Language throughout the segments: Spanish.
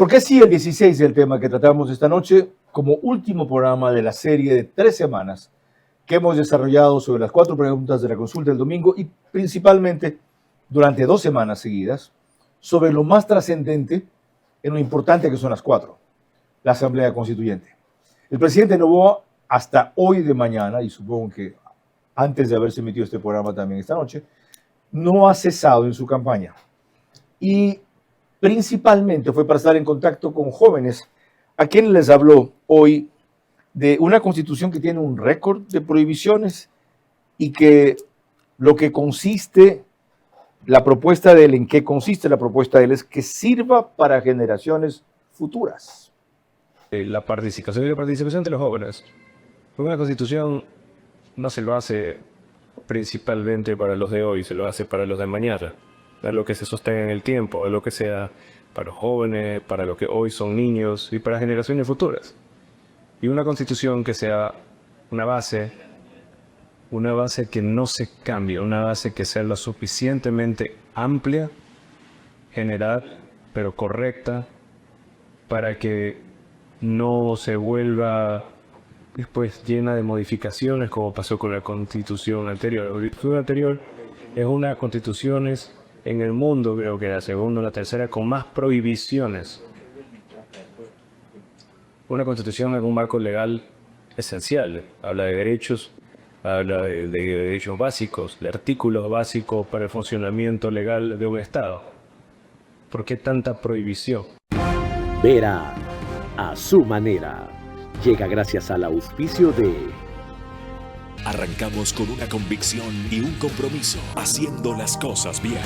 Porque sí, el 16 es el tema que tratamos esta noche como último programa de la serie de 3 semanas que hemos desarrollado sobre las 4 preguntas de la consulta del domingo y principalmente durante 2 semanas seguidas sobre lo más trascendente en lo importante que son las 4, la Asamblea Constituyente. El presidente Noboa hasta hoy de mañana, y supongo que antes de haberse emitido este programa también esta noche, no ha cesado en su campaña. Y principalmente fue para estar en contacto con jóvenes a quienes les habló hoy de una constitución que tiene un récord de prohibiciones y que lo que consiste, la propuesta de él, en qué consiste la propuesta de él, es que sirva para generaciones futuras. La participación de los jóvenes. Porque una constitución no se lo hace principalmente para los de hoy, se lo hace para los de mañana. Para lo que se sostenga en el tiempo, lo que sea para los jóvenes, para los que hoy son niños y para generaciones futuras. Y una constitución que sea una base que no se cambie, una base que sea lo suficientemente amplia, general, pero correcta, para que no se vuelva después llena de modificaciones como pasó con la constitución anterior. La constitución anterior es una de las constituciones en el mundo, creo que la segunda o la tercera, con más prohibiciones. Una constitución es un marco legal esencial. Habla de derechos, habla de derechos básicos, de artículos básicos para el funcionamiento legal de un Estado. ¿Por qué tanta prohibición? Verá a su manera. Llega gracias al auspicio de... Arrancamos con una convicción y un compromiso, haciendo las cosas bien.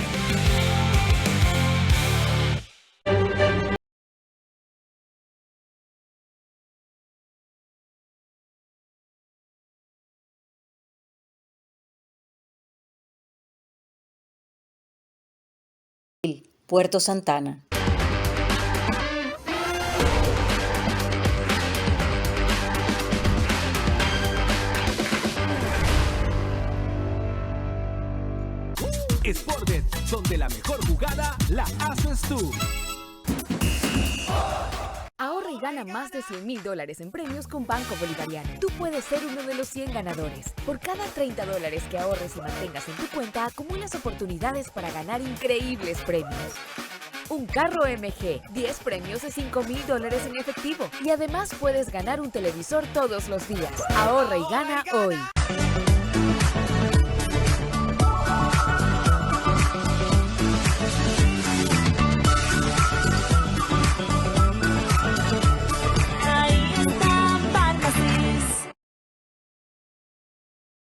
Puerto Santana. Sportbet, donde la mejor jugada la haces tú. Ahorra y gana más de $100,000 en premios con Banco Bolivariano. Tú puedes ser uno de los 100 ganadores. Por cada $30 que ahorres y mantengas en tu cuenta, acumulas oportunidades para ganar increíbles premios. Un carro MG, 10 premios de $5,000 en efectivo. Y además puedes ganar un televisor todos los días. Ahorra y gana hoy.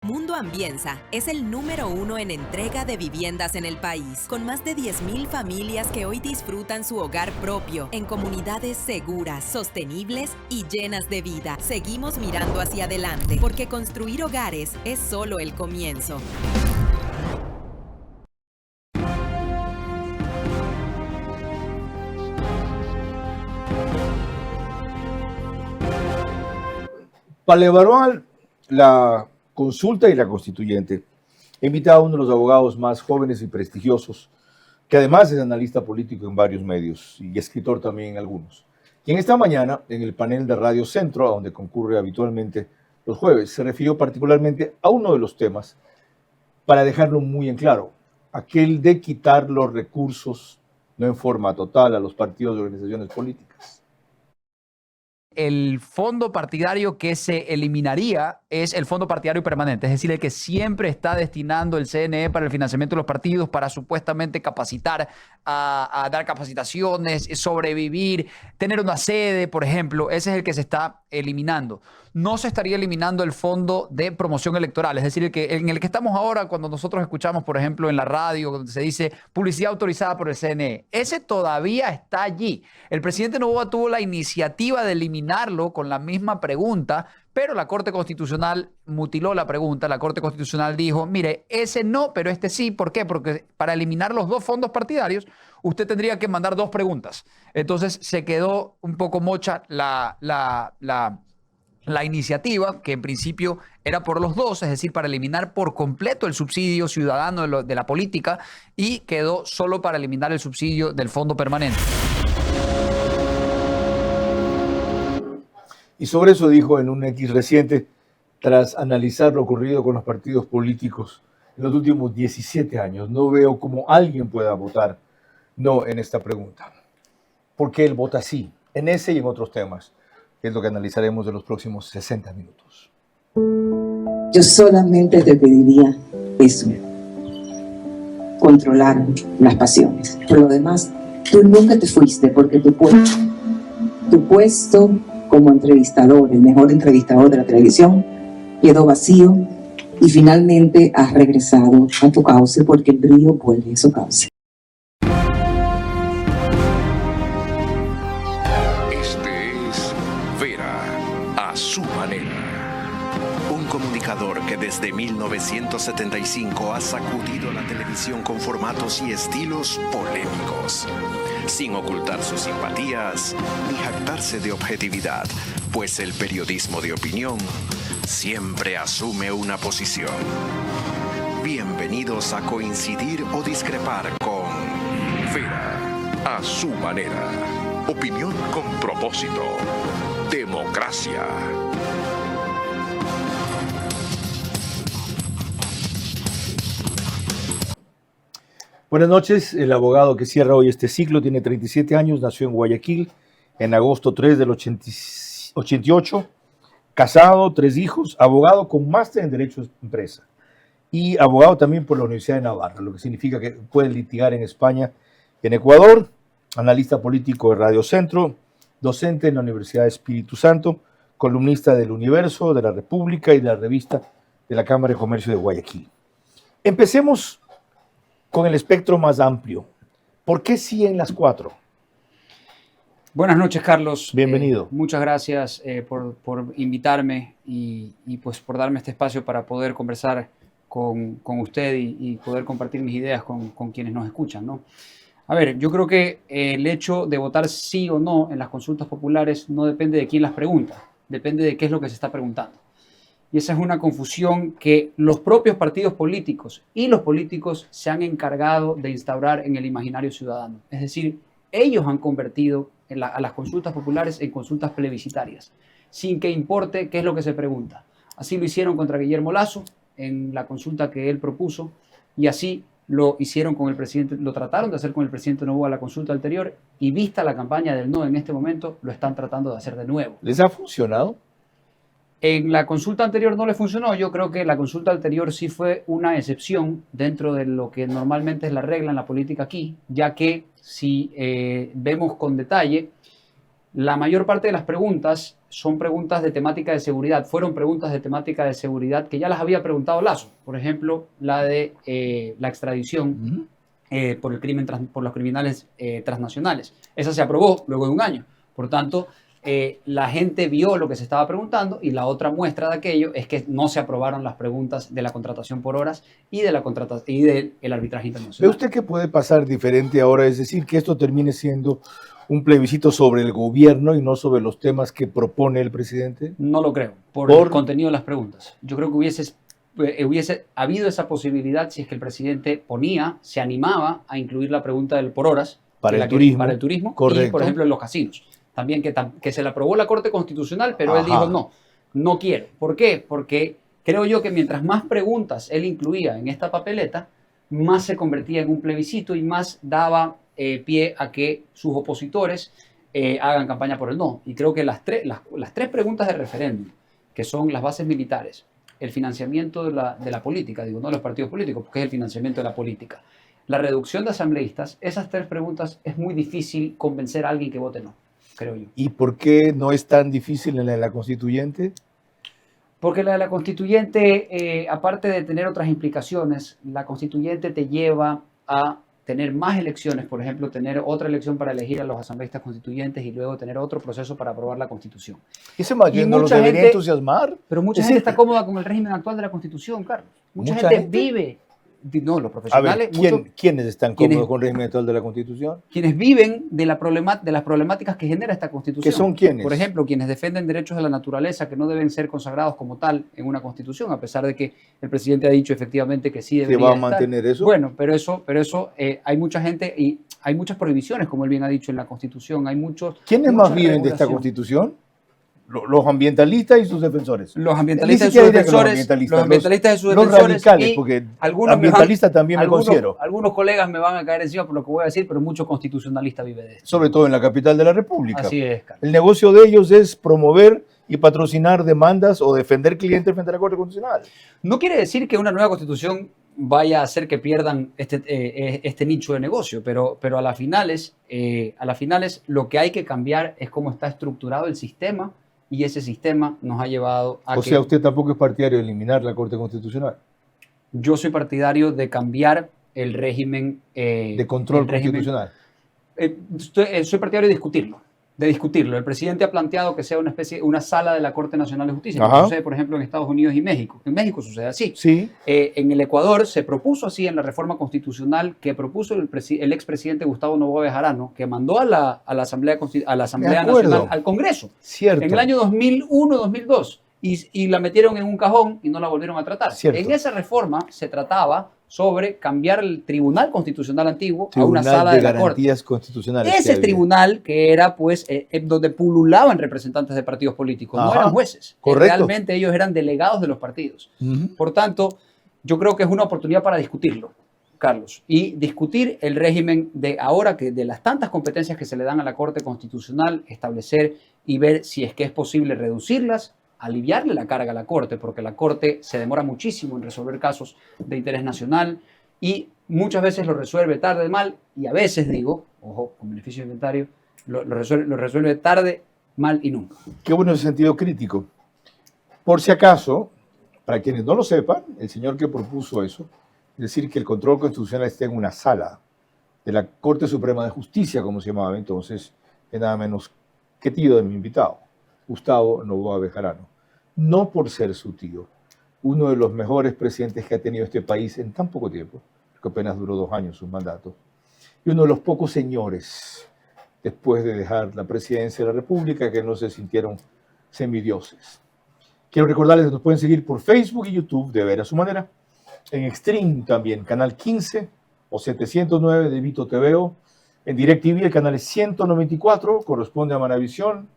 Mundo Ambienza es el número 1 en entrega de viviendas en el país, con más de 10,000 familias que hoy disfrutan su hogar propio en comunidades seguras, sostenibles y llenas de vida. Seguimos mirando hacia adelante, porque construir hogares es solo el comienzo. Para evaluar la consulta y la constituyente, he invitado a uno de los abogados más jóvenes y prestigiosos, que además es analista político en varios medios y escritor también en algunos, quien esta mañana en el panel de Radio Centro, a donde concurre habitualmente los jueves, se refirió particularmente a uno de los temas para dejarlo muy en claro, aquel de quitar los recursos, no en forma total, a los partidos y organizaciones políticas. El fondo partidario que se eliminaría es el fondo partidario permanente, es decir, el que siempre está destinando el CNE para el financiamiento de los partidos, para supuestamente capacitar, a dar capacitaciones, sobrevivir, tener una sede, por ejemplo. Ese es el que se está eliminando. No se estaría eliminando el fondo de promoción electoral, es decir, en el que estamos ahora cuando nosotros escuchamos, por ejemplo, en la radio, donde se dice publicidad autorizada por el CNE. Ese todavía está allí. El presidente Noboa tuvo la iniciativa de eliminarlo con la misma pregunta, pero la Corte Constitucional mutiló la pregunta. La Corte Constitucional dijo, mire, ese no, pero este sí. ¿Por qué? Porque para eliminar los dos fondos partidarios, usted tendría que mandar 2 preguntas. Entonces se quedó un poco mocha la iniciativa, que en principio era por los dos, es decir, para eliminar por completo el subsidio ciudadano de la política, y quedó solo para eliminar el subsidio del fondo permanente. Y sobre eso dijo en un X reciente, tras analizar lo ocurrido con los partidos políticos en los últimos 17 años, no veo cómo alguien pueda votar no en esta pregunta. ¿Por qué él vota sí? En ese y en otros temas, que es lo que analizaremos en los próximos 60 minutos. Yo solamente te pediría eso, controlar las pasiones. Por lo demás, tú nunca te fuiste porque tu puesto como entrevistador, el mejor entrevistador de la televisión, quedó vacío y finalmente has regresado a tu cauce porque el brillo vuelve a su cauce. Este es Vera a su manera. Un comunicador que desde 1975 ha sacudido la televisión con formatos y estilos polémicos, sin ocultar sus simpatías ni jactarse de objetividad, pues el periodismo de opinión siempre asume una posición. Bienvenidos a coincidir o discrepar con Vera a su manera. Opinión con propósito. Democracia. Buenas noches. El abogado que cierra hoy este ciclo tiene 37 años, nació en Guayaquil en agosto 3 del 88, casado, 3 hijos, abogado con máster en Derecho de Empresa y abogado también por la Universidad de Navarra, lo que significa que puede litigar en España y en Ecuador, analista político de Radio Centro, docente en la Universidad de Espíritu Santo, columnista del Universo, de la República y de la revista de la Cámara de Comercio de Guayaquil. Empecemos con el espectro más amplio. ¿Por qué sí en las 4? Buenas noches, Carlos. Bienvenido. Muchas gracias por invitarme y pues por darme este espacio para poder conversar con usted y poder compartir mis ideas con quienes nos escuchan, ¿no? A ver, yo creo que el hecho de votar sí o no en las consultas populares no depende de quién las pregunta, depende de qué es lo que se está preguntando. Y esa es una confusión que los propios partidos políticos y los políticos se han encargado de instaurar en el imaginario ciudadano. Es decir, ellos han convertido a las consultas populares en consultas plebiscitarias, sin que importe qué es lo que se pregunta. Así lo hicieron contra Guillermo Lasso en la consulta que él propuso y así lo hicieron con el presidente, lo trataron de hacer con el presidente Noboa a la consulta anterior y vista la campaña del no en este momento, lo están tratando de hacer de nuevo. ¿Les ha funcionado? En la consulta anterior no le funcionó. Yo creo que la consulta anterior sí fue una excepción dentro de lo que normalmente es la regla en la política aquí, ya que si vemos con detalle, la mayor parte de las preguntas son preguntas de temática de seguridad. Fueron preguntas de temática de seguridad que ya las había preguntado Lasso. Por ejemplo, la de la extradición por el crimen por los criminales transnacionales. Esa se aprobó luego de un año. Por tanto, la gente vio lo que se estaba preguntando y la otra muestra de aquello es que no se aprobaron las preguntas de la contratación por horas y del arbitraje internacional. ¿Ve usted que puede pasar diferente ahora? Es decir, que esto termine siendo un plebiscito sobre el gobierno y no sobre los temas que propone el presidente. No lo creo, por el contenido de las preguntas. Yo creo que hubiese habido esa posibilidad si es que el presidente se animaba a incluir la pregunta del por horas para el turismo, correcto. Y, por ejemplo, en los casinos. También que se la aprobó la Corte Constitucional, pero él dijo no quiero. ¿Por qué? Porque creo yo que mientras más preguntas él incluía en esta papeleta, más se convertía en un plebiscito y más daba pie a que sus opositores hagan campaña por el no. Y creo que las tres preguntas de referéndum, que son las bases militares, el financiamiento de la política, no de los partidos políticos, porque es el financiamiento de la política, la reducción de asambleístas, esas tres preguntas es muy difícil convencer a alguien que vote no. Creo yo. ¿Y por qué no es tan difícil en la de la constituyente? Porque la de la constituyente, aparte de tener otras implicaciones, la constituyente te lleva a tener más elecciones, por ejemplo, tener otra elección para elegir a los asambleístas constituyentes y luego tener otro proceso para aprobar la constitución. Ese más bien no los debería entusiasmar. Pero mucha gente está cómoda con el régimen actual de la constitución, Carlos. Mucha gente vive. No, los profesionales. A ver, ¿quiénes están cómodos con el régimen actual de la Constitución? Quienes viven de las problemáticas que genera esta Constitución. ¿Qué son quiénes? Por ejemplo, quienes defienden derechos de la naturaleza que no deben ser consagrados como tal en una Constitución, a pesar de que el presidente ha dicho efectivamente que sí debería estar. ¿Se va a mantener eso? Bueno, pero eso hay mucha gente y hay muchas prohibiciones, como él bien ha dicho, en la Constitución. Hay muchos. ¿Quiénes más viven de esta Constitución? Los ambientalistas y sus defensores. Los ambientalistas y sus defensores. Los ambientalistas y sus defensores. Los radicales, porque ambientalistas también me considero. Algunos colegas me van a caer encima por lo que voy a decir, pero mucho constitucionalista vive de esto. Sobre todo en la capital de la República. Así es, Carlos. El negocio de ellos es promover y patrocinar demandas o defender clientes frente a la Corte Constitucional. No quiere decir que una nueva constitución vaya a hacer que pierdan este nicho de negocio, pero a las finales lo que hay que cambiar es cómo está estructurado el sistema, y ese sistema nos ha llevado a O sea, usted tampoco es partidario de eliminar la Corte Constitucional. Yo soy partidario de cambiar el régimen... de control constitucional. Soy partidario de discutirlo. El presidente ha planteado que sea una sala de la Corte Nacional de Justicia, como sucede, por ejemplo, en Estados Unidos y México. En México sucede así. Sí. En el Ecuador se propuso así en la reforma constitucional que propuso el expresidente Gustavo Noboa Bejarano, que mandó a la Asamblea Nacional, al Congreso, Cierto. en el año 2001-2002, y la metieron en un cajón y no la volvieron a tratar. Cierto. En esa reforma se trataba sobre cambiar el Tribunal Constitucional antiguo a una sala de la Corte. Garantías constitucionales. Ese tribunal que era, pues, donde pululaban representantes de partidos políticos, no eran jueces. Correcto. Realmente ellos eran delegados de los partidos. Por tanto, yo creo que es una oportunidad para discutirlo, Carlos, y discutir el régimen de ahora, que de las tantas competencias que se le dan a la Corte Constitucional, establecer y ver si es que es posible reducirlas, aliviarle la carga a la Corte, porque la Corte se demora muchísimo en resolver casos de interés nacional y muchas veces lo resuelve tarde, mal, y a veces, digo, ojo, con beneficio de inventario, lo resuelve tarde, mal y nunca. Qué bueno ese sentido crítico. Por si acaso, para quienes no lo sepan, el señor que propuso eso, es decir, que el control constitucional esté en una sala de la Corte Suprema de Justicia, como se llamaba entonces, es nada menos que tío de mi invitado, Gustavo Noboa Bejarano. No por ser su tío, uno de los mejores presidentes que ha tenido este país en tan poco tiempo, que apenas duró 2 años su mandato, y uno de los pocos señores, después de dejar la presidencia de la República, que no se sintieron semidioses. Quiero recordarles que nos pueden seguir por Facebook y YouTube de Ver a Su Manera, en Extreme también, canal 15 o 709 de Vito TVO, en DirecTV el canal es 194, corresponde a Manavisión,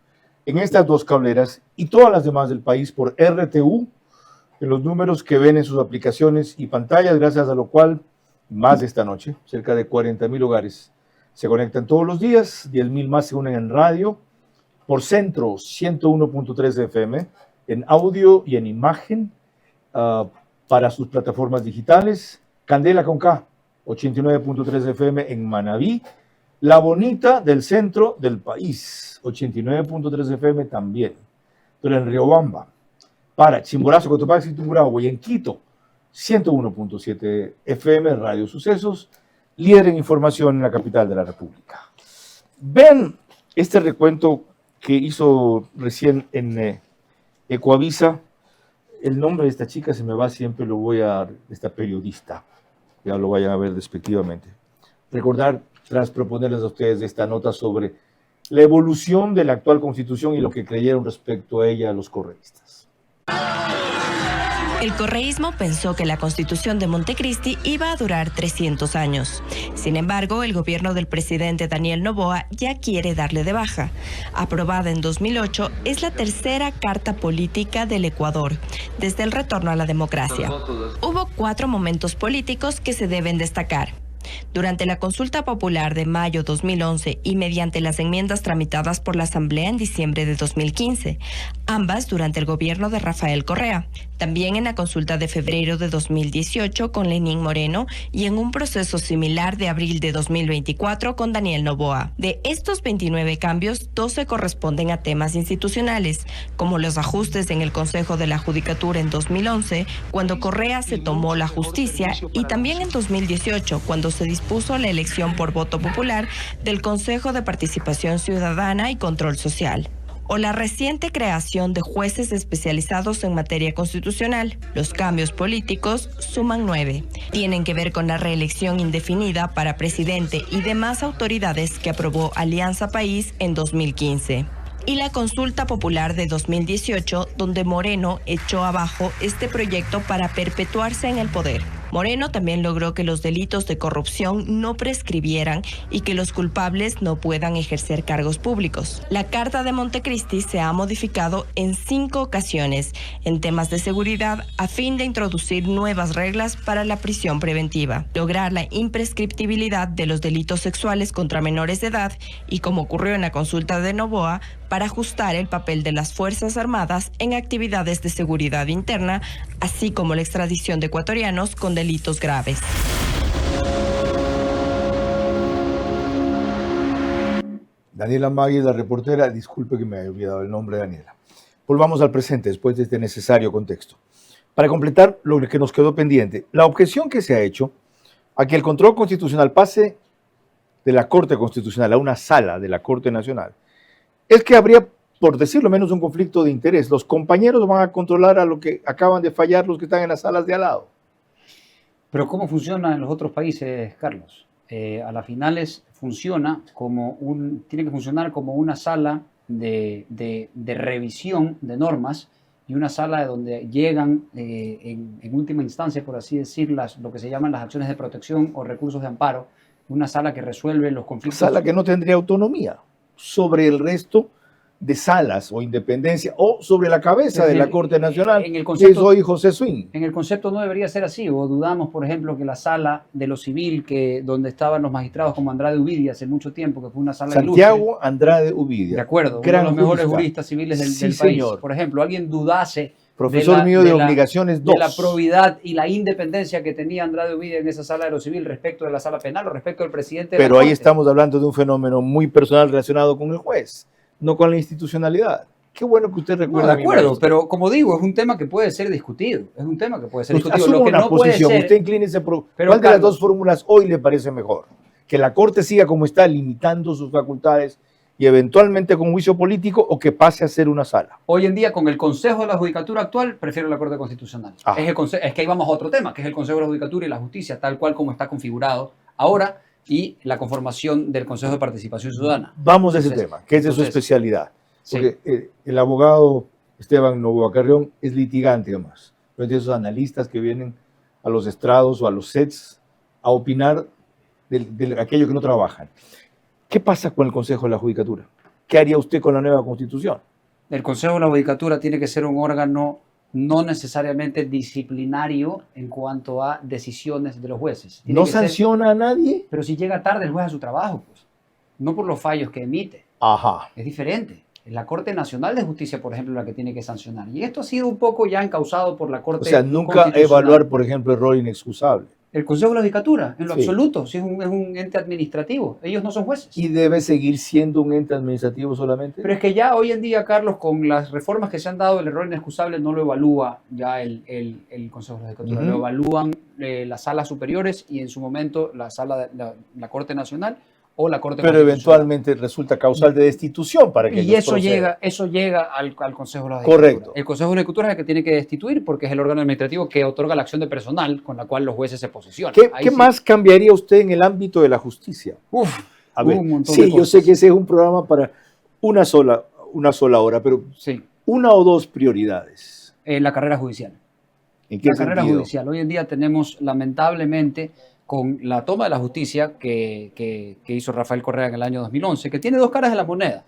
en estas 2 cableras y todas las demás del país por RTU, en los números que ven en sus aplicaciones y pantallas, gracias a lo cual, más de esta noche, cerca de 40,000 hogares se conectan todos los días, 10,000 más se unen en radio, por Centro 101.3 FM, en audio y en imagen, para sus plataformas digitales, Candela con K, 89.3 FM en Manabí, La Bonita del centro del país, 89.3 FM también, pero en Riobamba, para Chimborazo, Cotopaxi y Tungurahua, y en Quito, 101.7 FM, Radio Sucesos, líder en información en la capital de la República. Ven este recuento que hizo recién en Ecoavisa. El nombre de esta chica se me va, siempre lo voy a dar, esta periodista, ya lo vayan a ver despectivamente. Recordar, tras proponerles a ustedes esta nota sobre la evolución de la actual Constitución y lo que creyeron respecto a ella los correístas. El correísmo pensó que la Constitución de Montecristi iba a durar 300 años. Sin embargo, el gobierno del presidente Daniel Noboa ya quiere darle de baja. Aprobada en 2008, es la tercera carta política del Ecuador desde el retorno a la democracia. Hubo 4 momentos políticos que se deben destacar. Durante la consulta popular de mayo 2011 y mediante las enmiendas tramitadas por la Asamblea en diciembre de 2015, ambas durante el gobierno de Rafael Correa, también en la consulta de febrero de 2018 con Lenín Moreno y en un proceso similar de abril de 2024 con Daniel Noboa. De estos 29 cambios, 12 corresponden a temas institucionales, como los ajustes en el Consejo de la Judicatura en 2011, cuando Correa se tomó la justicia, y también en 2018, cuando se dispuso la elección por voto popular del Consejo de Participación Ciudadana y Control Social. O la reciente creación de jueces especializados en materia constitucional. Los cambios políticos suman 9. Tienen que ver con la reelección indefinida para presidente y demás autoridades que aprobó Alianza País en 2015. Y la consulta popular de 2018, donde Moreno echó abajo este proyecto para perpetuarse en el poder. Moreno también logró que los delitos de corrupción no prescribieran y que los culpables no puedan ejercer cargos públicos. La Carta de Montecristi se ha modificado en 5 ocasiones en temas de seguridad a fin de introducir nuevas reglas para la prisión preventiva, lograr la imprescriptibilidad de los delitos sexuales contra menores de edad y, como ocurrió en la consulta de Noboa, para ajustar el papel de las Fuerzas Armadas en actividades de seguridad interna, así como la extradición de ecuatorianos con delitos graves. Daniela Magui, la reportera, disculpe que me haya olvidado el nombre de Daniela. Volvamos al presente después de este necesario contexto. Para completar lo que nos quedó pendiente, la objeción que se ha hecho a que el control constitucional pase de la Corte Constitucional a una sala de la Corte Nacional es que habría, por decirlo menos, un conflicto de interés. Los compañeros van a controlar a lo que acaban de fallar los que están en las salas de al lado. Pero ¿cómo funciona en los otros países, Carlos? A las finales tiene que funcionar como una sala de revisión de normas y una sala donde llegan en última instancia, por así decir, lo que se llaman las acciones de protección o recursos de amparo, una sala que resuelve los conflictos. Sala que no tendría autonomía sobre el resto de salas o independencia o sobre la cabeza de la Corte Nacional, que es hoy José Swing. En el concepto no debería ser así, o dudamos, por ejemplo, que la sala de lo civil, donde estaban los magistrados como Andrade Ubidia hace mucho tiempo, que fue una sala Santiago ilustre, Andrade Ubidia. de acuerdo, uno de los mejores juristas civiles del país. Señor. Por ejemplo, alguien dudase profesor mío de obligaciones 2. De la probidad y la independencia que tenía Andrade Ubidia en esa sala de lo civil respecto de la sala penal o respecto del presidente de Pero la ahí Corte. estamos hablando de un fenómeno muy personal relacionado con el juez, no con la institucionalidad. Qué bueno que usted recuerda. No, de acuerdo, pero como digo, es un tema que puede ser discutido. Es un tema que puede ser discutido. Asuma Lo que una no posición, puede ser, usted inclínese por pero, ¿cuál de las Carlos, dos fórmulas hoy le parece mejor? Que la Corte siga como está, limitando sus facultades y eventualmente con juicio político, o que pase a ser una sala. hoy en día, con el Consejo de la Judicatura actual, prefiero la Corte Constitucional. Es que ahí vamos a otro tema, que es el Consejo de la Judicatura y la Justicia, tal cual como está configurado ahora, y la conformación del Consejo de Participación Ciudadana. Vamos a ese tema, que es de su especialidad. Porque el abogado Esteban Noboa Carrión es litigante además. Es de esos analistas que vienen a los estrados o a los sets a opinar de aquello que no trabajan. ¿Qué pasa con el Consejo de la Judicatura? ¿Qué haría usted con la nueva Constitución? El Consejo de la Judicatura tiene que ser un órgano no necesariamente disciplinario en cuanto a decisiones de los jueces. ¿No sanciona a nadie? Pero si llega tarde el juez a su trabajo, pues, no por los fallos que emite. Ajá. Es diferente. Es la Corte Nacional de Justicia, por ejemplo, la que tiene que sancionar. Y esto ha sido un poco ya encausado por la Corte Constitucional. O sea, nunca evaluar, por ejemplo, error inexcusable. El Consejo de la Judicatura, en lo Sí. absoluto, si es un ente administrativo. Ellos no son jueces. ¿Y debe seguir siendo un ente administrativo solamente? Pero es que ya hoy en día, Carlos, con las reformas que se han dado, el error inexcusable no lo evalúa ya el Consejo de la Judicatura. Ujú. Lo evalúan las salas superiores y en su momento la Corte Nacional o la Corte Pero Constitucional. eventualmente resulta causal de destitución para que Y ellos eso procedan. llega al Consejo de la Judicatura. Correcto. El Consejo de la Judicatura es el que tiene que destituir porque es el órgano administrativo que otorga la acción de personal con la cual los jueces se posesionan. ¿Qué más cambiaría usted en el ámbito de la justicia? A ver, un montón de sí, yo cosas. sé que ese es un programa para una sola hora, pero sí. una o dos prioridades. La carrera judicial. ¿En qué La carrera sentido? judicial. Hoy en día tenemos, lamentablemente, con la toma de la justicia que hizo Rafael Correa en el año 2011, que tiene dos caras de la moneda.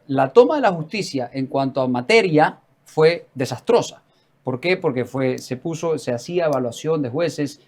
La toma de la justicia en cuanto a materia fue desastrosa. ¿Por qué? Porque se hacía evaluación de jueces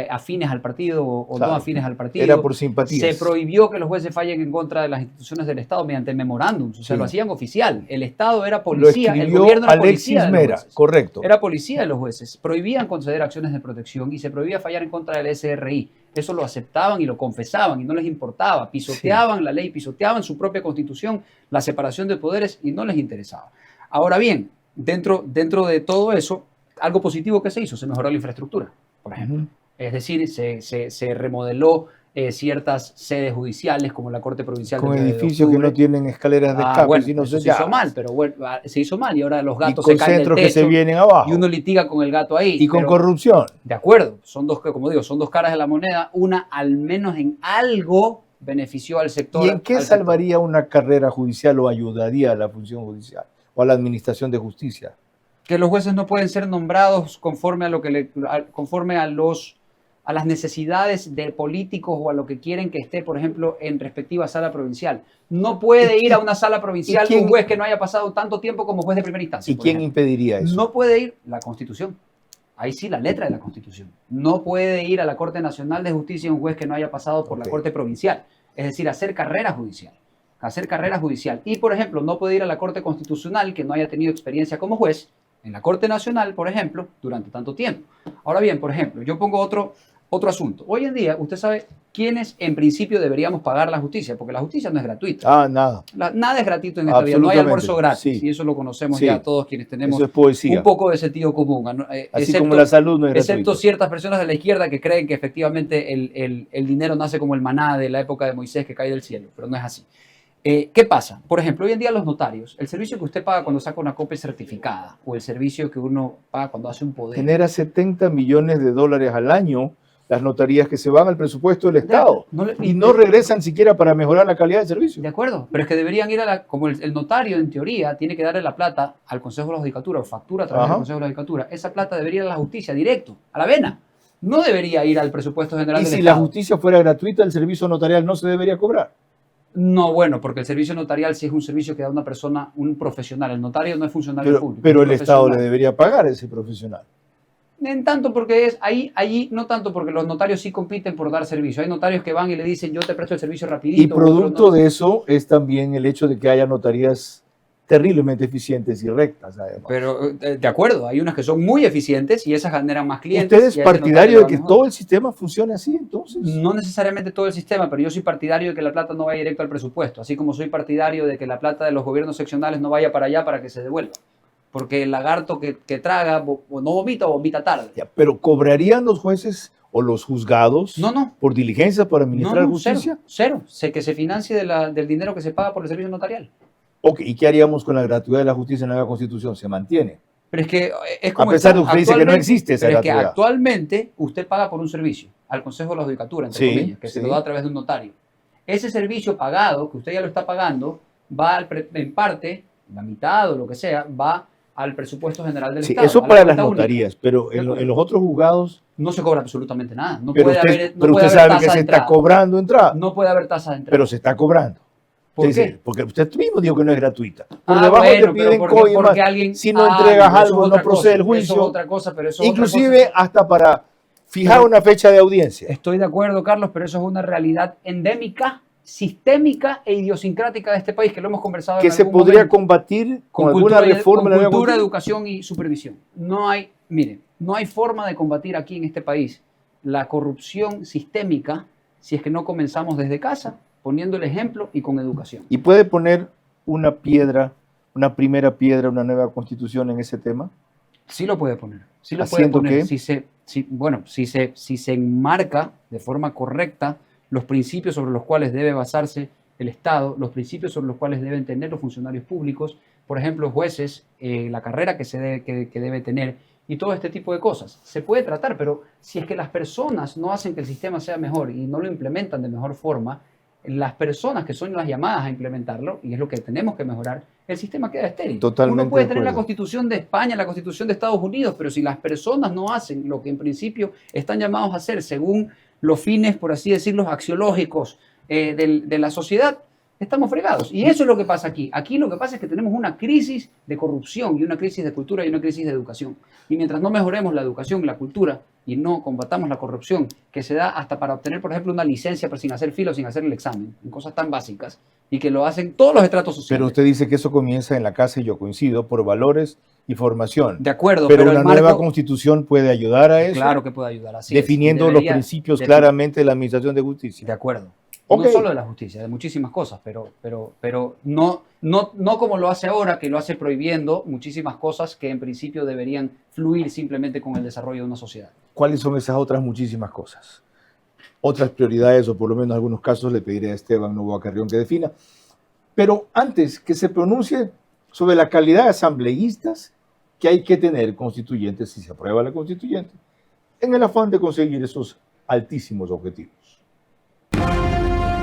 afines al partido o Claro, no afines al partido. era por simpatías. Se prohibió que los jueces fallen en contra de las instituciones del Estado mediante memorándums. O sea, Sí. lo hacían oficial. El Estado era Lo policía, el escribió gobierno era Alexis policía de los Mera, jueces. correcto. Era policía de los jueces. Prohibían conceder acciones de protección y se prohibía fallar en contra del SRI. Eso lo aceptaban y lo confesaban y no les importaba. Pisoteaban la ley, pisoteaban su propia constitución, la separación de poderes y no les interesaba. Ahora bien, dentro de todo eso, algo positivo que se hizo, se mejoró la infraestructura, por ejemplo. Es decir, se remodeló ciertas sedes judiciales como la Corte Provincial Con del 9 de edificios que octubre. no tienen escaleras de escape, Bueno, sino eso se hizo mal, pero bueno, se hizo mal y ahora los gatos con se caen del centros que se techo vienen abajo. y uno litiga con el gato ahí. Y con pero- corrupción. De acuerdo, son dos, como digo, son dos caras de la moneda. Una al menos en algo benefició al sector. ¿Y en qué al sector. salvaría una carrera judicial o ayudaría a la función judicial o a la administración de justicia? Que los jueces no pueden ser nombrados conforme a lo que conforme a las necesidades de políticos o a lo que quieren que esté, por ejemplo, en respectiva sala provincial. No puede ir a una sala provincial un juez que no haya pasado tanto tiempo como juez de primera instancia. ¿Y quién impediría eso? No puede ir la Constitución. Ahí sí, la letra de la Constitución. No puede ir a la Corte Nacional de Justicia un juez que no haya pasado por la Corte Provincial. Es decir, hacer carrera judicial. Y, por ejemplo, no puede ir a la Corte Constitucional que no haya tenido experiencia como juez en la Corte Nacional, por ejemplo, durante tanto tiempo. Ahora bien, por ejemplo, yo pongo otro asunto. Hoy en día, usted sabe quiénes en principio deberíamos pagar la justicia, porque la justicia no es gratuita. Nada. Nada es gratuito en esta vida. No hay almuerzo gratis. Y eso lo conocemos ya todos quienes tenemos un poco de sentido común. Así como la salud no es gratuita. Excepto ciertas personas de la izquierda que creen que efectivamente el dinero nace como el maná de la época de Moisés que cae del cielo, pero no es así. ¿Qué pasa? Por ejemplo, hoy en día los notarios, el servicio que usted paga cuando saca una copia certificada o el servicio que uno paga cuando hace un poder. Genera $70 millones al año las notarías que se van al presupuesto del Estado y no regresan siquiera para mejorar la calidad del servicio. De acuerdo, pero es que deberían ir como el notario en teoría tiene que darle la plata al Consejo de la Judicatura o factura a través del Consejo de la Judicatura. Esa plata debería ir a la justicia directo, a la vena. No debería ir al presupuesto general del Estado. Y si la justicia fuera gratuita, el servicio notarial no se debería cobrar. No, bueno, porque el servicio notarial sí es un servicio que da una persona, un profesional. El notario no es funcionario público. Pero el Estado le debería pagar a ese profesional. En tanto porque allí no tanto porque los notarios sí compiten por dar servicio. Hay notarios que van y le dicen yo te presto el servicio rapidito. Y producto de eso es también el hecho de que haya notarías terriblemente eficientes y rectas, además. Pero, de acuerdo, hay unas que son muy eficientes y esas generan más clientes. ¿Usted es partidario de que todo el sistema funcione así, entonces? No necesariamente todo el sistema, pero yo soy partidario de que la plata no vaya directo al presupuesto, así como soy partidario de que la plata de los gobiernos seccionales no vaya para allá para que se devuelva. Porque el lagarto que traga no vomita o vomita tarde. Ya, pero ¿cobrarían los jueces o los juzgados por diligencias para administrar justicia? Cero. Sé que se financie del dinero que se paga por el servicio notarial. Ok, ¿y qué haríamos con la gratuidad de la justicia en la nueva Constitución? ¿Se mantiene? Pero es que es como a pesar de que usted dice que no existe esa gratuidad. Pero es que actualmente usted paga por un servicio al Consejo de la Judicatura, entre comillas, que se lo da a través de un notario. Ese servicio pagado, que usted ya lo está pagando, va en parte, la mitad o lo que sea, va al presupuesto general del Estado. Eso para las notarías, pero en los otros juzgados no se cobra absolutamente nada. Pero usted sabe que se está cobrando entrada. No puede haber tasa de entrada. Pero se está cobrando. ¿Por qué? Porque usted mismo dijo que no es gratuita. Por debajo te piden coimas, si no entregas algo no procede el juicio. Eso es otra cosa, pero eso inclusive hasta para fijar una fecha de audiencia. Estoy de acuerdo, Carlos, pero eso es una realidad endémica, sistémica e idiosincrática de este país, que lo hemos conversado que se podría combatir con alguna reforma con cultura, educación y supervisión. No hay forma de combatir aquí en este país la corrupción sistémica si es que no comenzamos desde casa, poniendo el ejemplo y con educación. ¿Y puede poner una primera piedra, una nueva constitución en ese tema? Sí lo puede poner. Sí lo puede poner. Si se enmarca de forma correcta los principios sobre los cuales debe basarse el Estado, los principios sobre los cuales deben tener los funcionarios públicos, por ejemplo, jueces, la carrera que debe tener y todo este tipo de cosas. Se puede tratar, pero si es que las personas no hacen que el sistema sea mejor y no lo implementan de mejor forma, las personas que son las llamadas a implementarlo, y es lo que tenemos que mejorar, el sistema queda estéril. Totalmente. Uno puede tener la Constitución de España, la Constitución de Estados Unidos, pero si las personas no hacen lo que en principio están llamados a hacer según los fines, por así decirlo, axiológicos de la sociedad, estamos fregados. Y eso es lo que pasa aquí. Aquí lo que pasa es que tenemos una crisis de corrupción y una crisis de cultura y una crisis de educación. Y mientras no mejoremos la educación y la cultura y no combatamos la corrupción que se da hasta para obtener, por ejemplo, una licencia pero sin hacer fila o sin hacer el examen, en cosas tan básicas, y que lo hacen todos los estratos sociales. Pero usted dice que eso comienza en la casa y yo coincido, por valores y formación. De acuerdo. Pero una nueva constitución puede ayudar a eso. Claro que puede ayudar, así definiendo los principios claramente de la administración de justicia. De acuerdo. Okay. No solo de la justicia, de muchísimas cosas, pero no como lo hace ahora, que lo hace prohibiendo muchísimas cosas que en principio deberían fluir simplemente con el desarrollo de una sociedad. ¿Cuáles son esas otras muchísimas cosas? Otras prioridades, o por lo menos en algunos casos, le pediré a Esteban Novoa Carrión que defina. Pero antes que se pronuncie sobre la calidad de asambleístas que hay que tener constituyentes, si se aprueba la constituyente, en el afán de conseguir esos altísimos objetivos.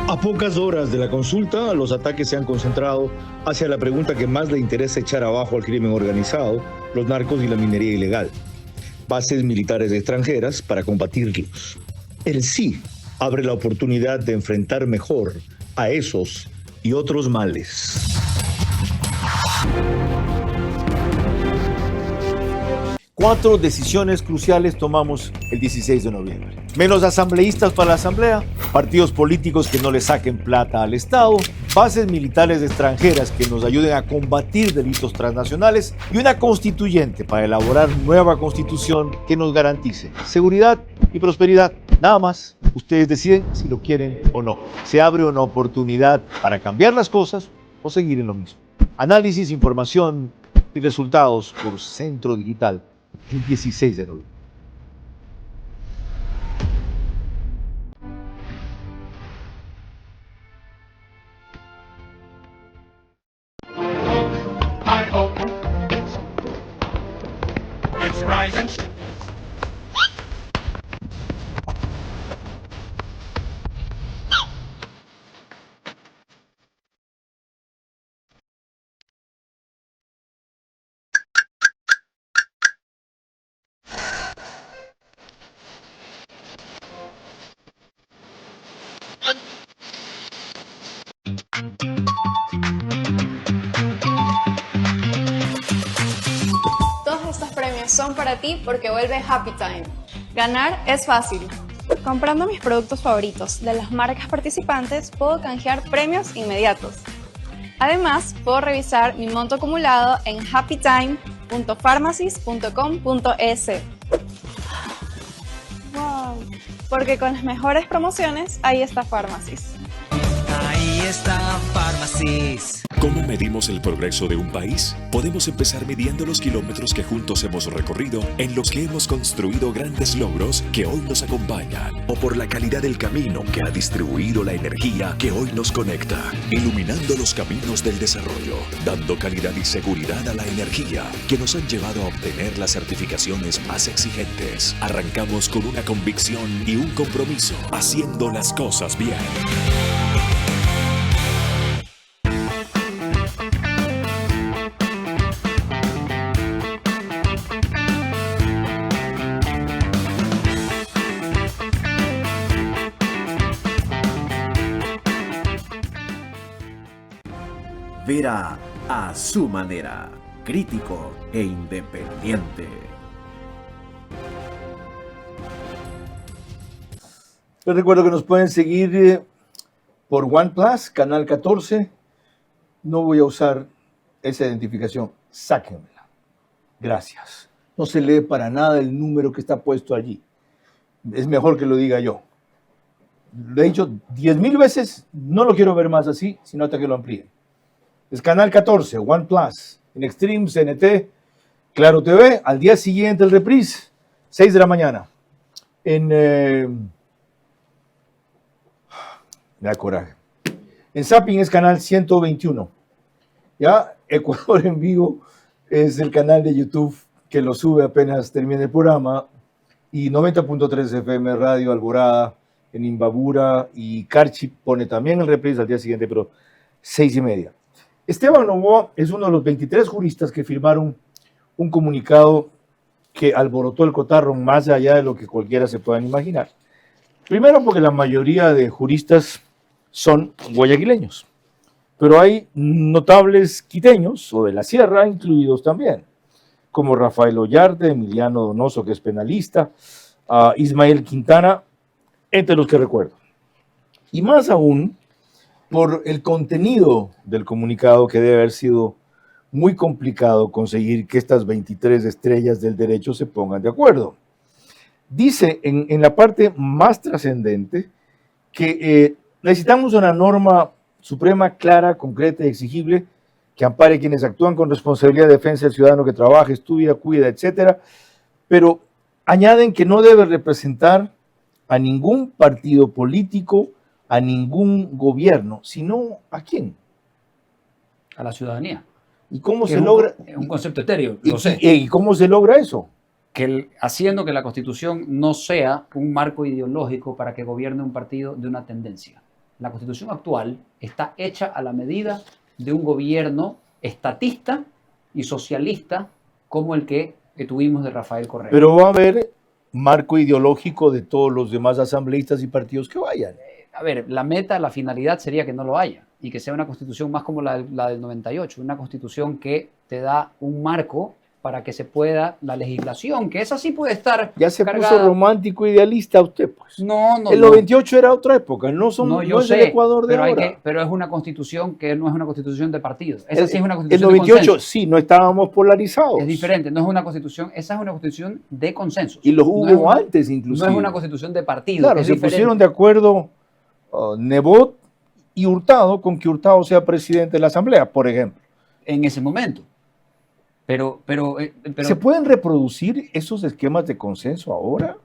A pocas horas de la consulta, los ataques se han concentrado hacia la pregunta que más le interesa echar abajo al crimen organizado, los narcos y la minería ilegal, bases militares extranjeras para combatirlos. El sí abre la oportunidad de enfrentar mejor a esos y otros males. Cuatro decisiones cruciales tomamos el 16 de noviembre. Menos asambleístas para la asamblea, partidos políticos que no le saquen plata al Estado, bases militares extranjeras que nos ayuden a combatir delitos transnacionales y una constituyente para elaborar nueva constitución que nos garantice seguridad y prosperidad. Nada más, ustedes deciden si lo quieren o no. Se abre una oportunidad para cambiar las cosas o seguir en lo mismo. Análisis, información y resultados por Centro Digital el 16 de noviembre. Todos estos premios son para ti porque vuelve Happy Time. Ganar es fácil. Comprando mis productos favoritos de las marcas participantes, puedo canjear premios inmediatos. Además, puedo revisar mi monto acumulado en happytime.pharmacies.com.es. ¡Wow! Porque con las mejores promociones, ahí está Pharmacies. Ahí está Pharmacies. ¿Cómo medimos el progreso de un país? Podemos empezar midiendo los kilómetros que juntos hemos recorrido, en los que hemos construido grandes logros que hoy nos acompañan, o por la calidad del camino que ha distribuido la energía que hoy nos conecta, iluminando los caminos del desarrollo, dando calidad y seguridad a la energía que nos han llevado a obtener las certificaciones más exigentes. Arrancamos con una convicción y un compromiso, haciendo las cosas bien. Vera a su manera, crítico e independiente. Les recuerdo que nos pueden seguir por OnePlus, canal 14. No voy a usar esa identificación, sáquenmela. Gracias. No se lee para nada el número que está puesto allí. Es mejor que lo diga yo. Lo he dicho 10,000 veces, no lo quiero ver más así, sino hasta que lo amplíen. Es canal 14, OnePlus, en Extreme, CNT, Claro TV, al día siguiente el reprise, 6 de la mañana. Me da coraje. En Zapping es canal 121. Ya, Ecuador en vivo es el canal de YouTube que lo sube apenas termine el programa. Y 90.3 FM Radio Alborada en Imbabura, y Carchi pone también el reprise al día siguiente, pero 6:30. Esteban Novoa es uno de los 23 juristas que firmaron un comunicado que alborotó el cotarro más allá de lo que cualquiera se pueda imaginar. Primero porque la mayoría de juristas son guayaquileños, pero hay notables quiteños o de la sierra incluidos también, como Rafael Ollarte, Emiliano Donoso, que es penalista, Ismael Quintana, entre los que recuerdo. Y más aún por el contenido del comunicado, que debe haber sido muy complicado conseguir que estas 23 estrellas del derecho se pongan de acuerdo. Dice en la parte más trascendente que necesitamos una norma suprema, clara, concreta y exigible que ampare a quienes actúan con responsabilidad de defensa del ciudadano que trabaja, estudia, cuida, etc. Pero añaden que no debe representar a ningún partido político, a ningún gobierno, sino ¿a quién? A la ciudadanía. ¿Y cómo se logra? Es un concepto etéreo, lo sé. ¿Y cómo se logra eso? Haciendo que la Constitución no sea un marco ideológico para que gobierne un partido de una tendencia. La Constitución actual está hecha a la medida de un gobierno estatista y socialista como el que tuvimos de Rafael Correa. Pero va a haber marco ideológico de todos los demás asambleístas y partidos que vayan. A ver, la meta, la finalidad sería que no lo haya y que sea una constitución más como la del 98, una constitución que te da un marco para que se pueda, la legislación, que esa sí puede estar Ya se cargada. puso romántico idealista usted, pues. No, El 98 era otra época, no yo es sé, el Ecuador de pero ahora. pero es una constitución que no es una constitución de partidos. Esa sí es una El constitución de 98 consenso. sí, no estábamos polarizados. Es diferente, no es una constitución, esa es una constitución de consenso. Y los No hubo es una- antes inclusive. No es una constitución de partidos. Claro, es se diferente. pusieron de acuerdo Nebot y Hurtado con que Hurtado sea presidente de la Asamblea, por ejemplo. En ese momento. Pero ¿Se pueden reproducir esos esquemas de consenso ahora?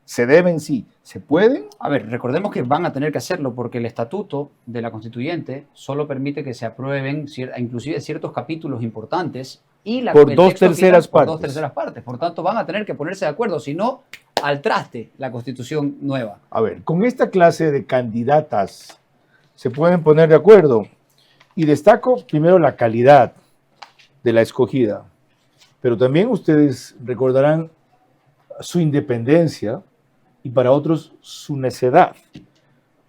¿Se deben? Sí. ¿Se pueden? A ver, recordemos que van a tener que hacerlo porque el estatuto de la constituyente solo permite que se aprueben inclusive ciertos capítulos importantes y el Por texto dos terceras final por partes. dos terceras partes. Por tanto, van a tener que ponerse de acuerdo, si no, al traste la constitución nueva. A ver, con esta clase de candidatas se pueden poner de acuerdo. Y destaco primero la calidad de la escogida. Pero también ustedes recordarán su independencia y para otros su necedad.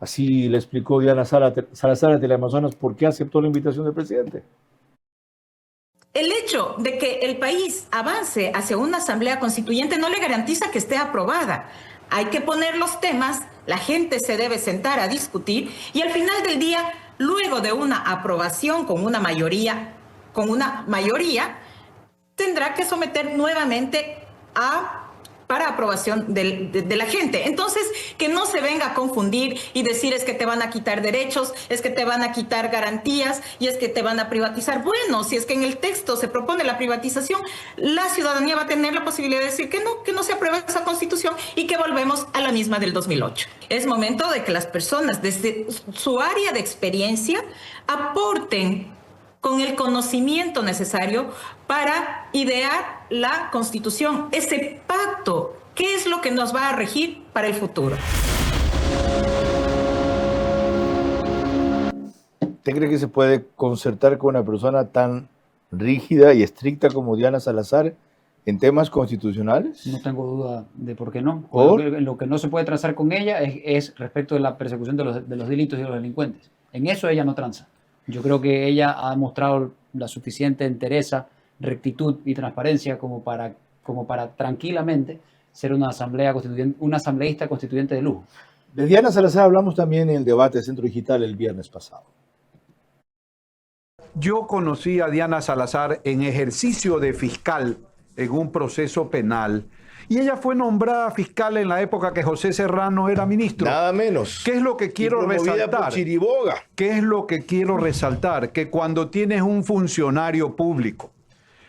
Así le explicó Diana Salazar de Teleamazonas por qué aceptó la invitación del presidente. El hecho de que el país avance hacia una asamblea constituyente no le garantiza que esté aprobada. Hay que poner los temas, la gente se debe sentar a discutir y al final del día, luego de una aprobación con una mayoría, tendrá que someter nuevamente para aprobación de la gente. Entonces, que no se venga a confundir y decir es que te van a quitar derechos, es que te van a quitar garantías y es que te van a privatizar. Bueno, si es que en el texto se propone la privatización, la ciudadanía va a tener la posibilidad de decir que no se aprueba esa constitución y que volvemos a la misma del 2008. Es momento de que las personas desde su área de experiencia aporten con el conocimiento necesario para idear la Constitución, ese pacto, ¿qué es lo que nos va a regir para el futuro? ¿Usted cree que se puede concertar con una persona tan rígida y estricta como Diana Salazar en temas constitucionales? No tengo duda de por qué no. ¿Por? Lo que no se puede transar con ella es respecto de la persecución de los delitos y de los delincuentes. En eso ella no transa. Yo creo que ella ha demostrado la suficiente entereza, rectitud y transparencia como para tranquilamente ser una asambleísta constituyente de lujo. De Diana Salazar hablamos también en el debate de Centro Digital el viernes pasado. Yo conocí a Diana Salazar en ejercicio de fiscal en un proceso penal y ella fue nombrada fiscal en la época que José Serrano era ministro. Nada menos. ¿Qué es lo que quiero resaltar? Por Chiriboga. ¿Qué es lo que quiero resaltar? Que cuando tienes un funcionario público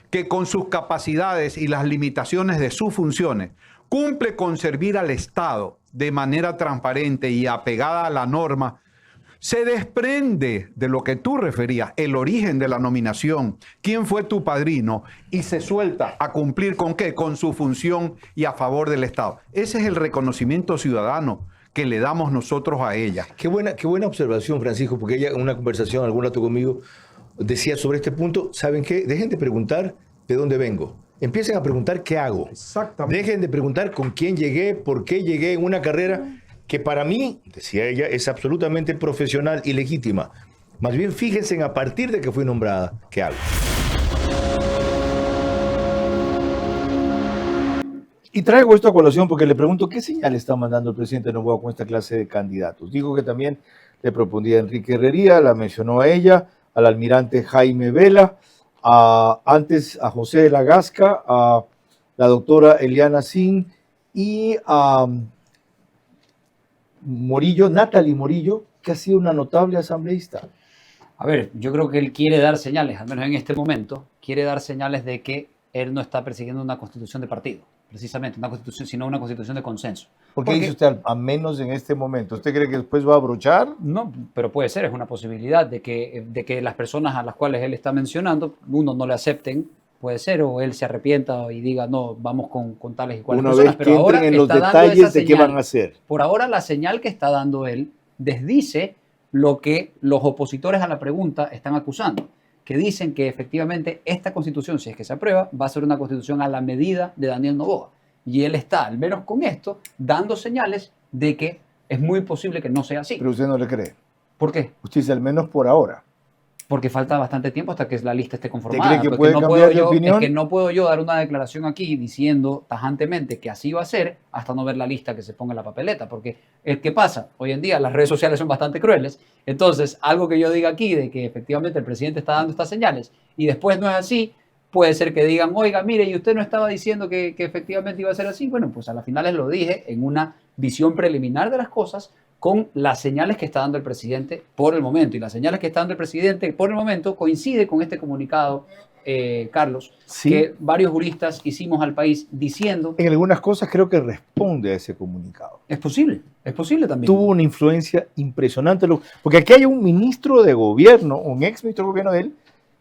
que con sus capacidades y las limitaciones de sus funciones cumple con servir al Estado de manera transparente y apegada a la norma, se desprende de lo que tú referías, el origen de la nominación, quién fue tu padrino, y se suelta a cumplir ¿con qué? Con su función y a favor del Estado. Ese es el reconocimiento ciudadano que le damos nosotros a ella. Qué buena observación, Francisco, porque ella en una conversación, algún rato conmigo, decía sobre este punto, ¿saben qué? Dejen de preguntar de dónde vengo. Empiecen a preguntar qué hago. Exactamente. Dejen de preguntar con quién llegué, por qué llegué en una carrera que para mí, decía ella, es absolutamente profesional y legítima. Más bien fíjense en a partir de que fui nombrada, ¿qué hago? Y traigo esto a colación porque le pregunto qué señal está mandando el presidente Noboa con esta clase de candidatos. Dijo que también le propondría a Enrique Herrería, la mencionó a ella, al almirante Jaime Vela, antes a José de la Gasca, a la doctora Eliana Sin y a Natalie Morillo, que ha sido una notable asambleísta. A ver, yo creo que él quiere dar señales, al menos en este momento, quiere dar señales de que él no está persiguiendo una constitución de partido, precisamente, una constitución, sino una constitución de consenso. ¿Por qué dice usted a menos en este momento? ¿Usted cree que después va a abrochar? No, pero puede ser, es una posibilidad de que las personas a las cuales él está mencionando, uno no le acepten, puede ser, o él se arrepienta y diga, no, vamos con tales y cuales una personas. Vez que entren en los detalles de qué van a hacer. Por ahora la señal que está dando él desdice lo que los opositores a la pregunta están acusando. que dicen que efectivamente esta constitución, si es que se aprueba, va a ser una constitución a la medida de Daniel Noboa. Y él está, al menos con esto, dando señales de que es muy posible que no sea así. Pero usted no le cree. ¿Por qué? Usted dice al menos por ahora. Porque falta bastante tiempo hasta que la lista esté conformada. ¿Usted cree que Porque puede cambiar de opinión? Es que no puedo yo dar una declaración aquí diciendo tajantemente que así va a ser hasta no ver la lista que se ponga en la papeleta. Porque, ¿qué pasa? Hoy en día las redes sociales son bastante crueles. Entonces, algo que yo diga aquí de que efectivamente el presidente está dando estas señales y después no es así, puede ser que digan, oiga, mire, y usted no estaba diciendo que efectivamente iba a ser así. Bueno, pues a las finales lo dije en una visión preliminar de las cosas, con las señales que está dando el presidente por el momento. Y las señales que está dando el presidente por el momento coincide con este comunicado, Carlos, Sí. que varios juristas hicimos al país diciendo... En algunas cosas creo que responde a ese comunicado. Es posible también. Tuvo una influencia impresionante. Porque aquí hay un ministro de gobierno, un ex ministro de gobierno de él,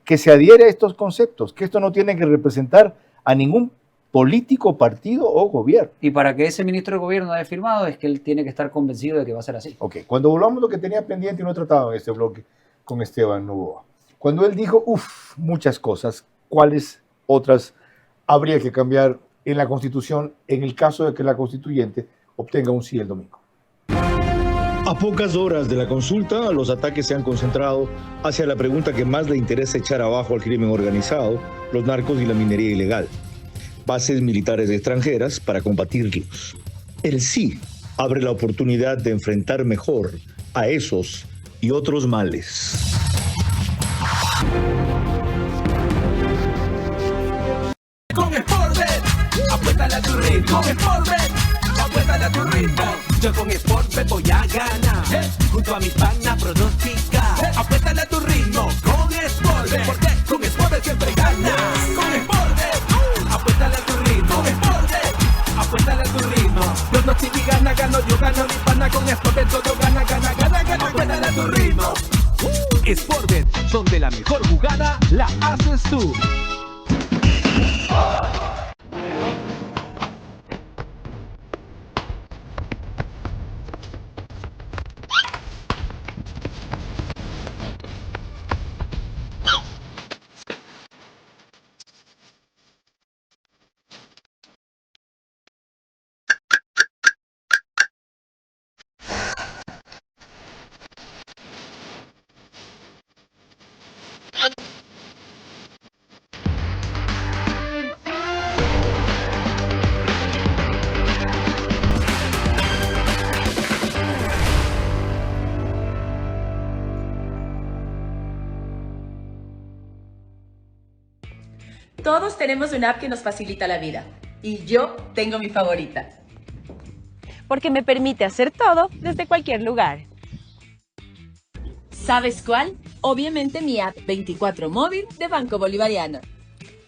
que se adhiere a estos conceptos, que esto no tiene que representar a ningún político, partido o gobierno. Y para que ese ministro de gobierno haya firmado es que él tiene que estar convencido de que va a ser así. Ok, cuando volvamos a lo que tenía pendiente y no he tratado en este bloque con Esteban Noboa. Cuando él dijo, muchas cosas, ¿cuáles otras habría que cambiar en la Constitución en el caso de que la constituyente obtenga un sí el domingo? A pocas horas de la consulta, los ataques se han concentrado hacia la pregunta que más le interesa echar abajo al crimen organizado, los narcos y la minería ilegal. Bases militares extranjeras para combatirlos. El sí abre la oportunidad de enfrentar mejor a esos y otros males. Con Sportbet, apuéstale a tu ritmo. Con Sportbet, apuéstale a tu ritmo. Yo con Sportbet voy a ganar. Junto a mis panas pronosticar. Apuéstale a tu ritmo. Con Sportbet, porque con Sportbet siempre ganas. Con Sportbet, apuéstale a tu ritmo. Con Sportbet, apuéstale a tu ritmo. Pronostica y gana, gano, yo gano, mi pana. Con Sportbet todo gana, gana, gana, gana. Apuéstale a tu ritmo. Sportbet, donde la mejor jugada la haces tú. Todos tenemos una app que nos facilita la vida. Y yo tengo mi favorita. Porque me permite hacer todo desde cualquier lugar. ¿Sabes cuál? Obviamente mi app 24 móvil de Banco Bolivariano.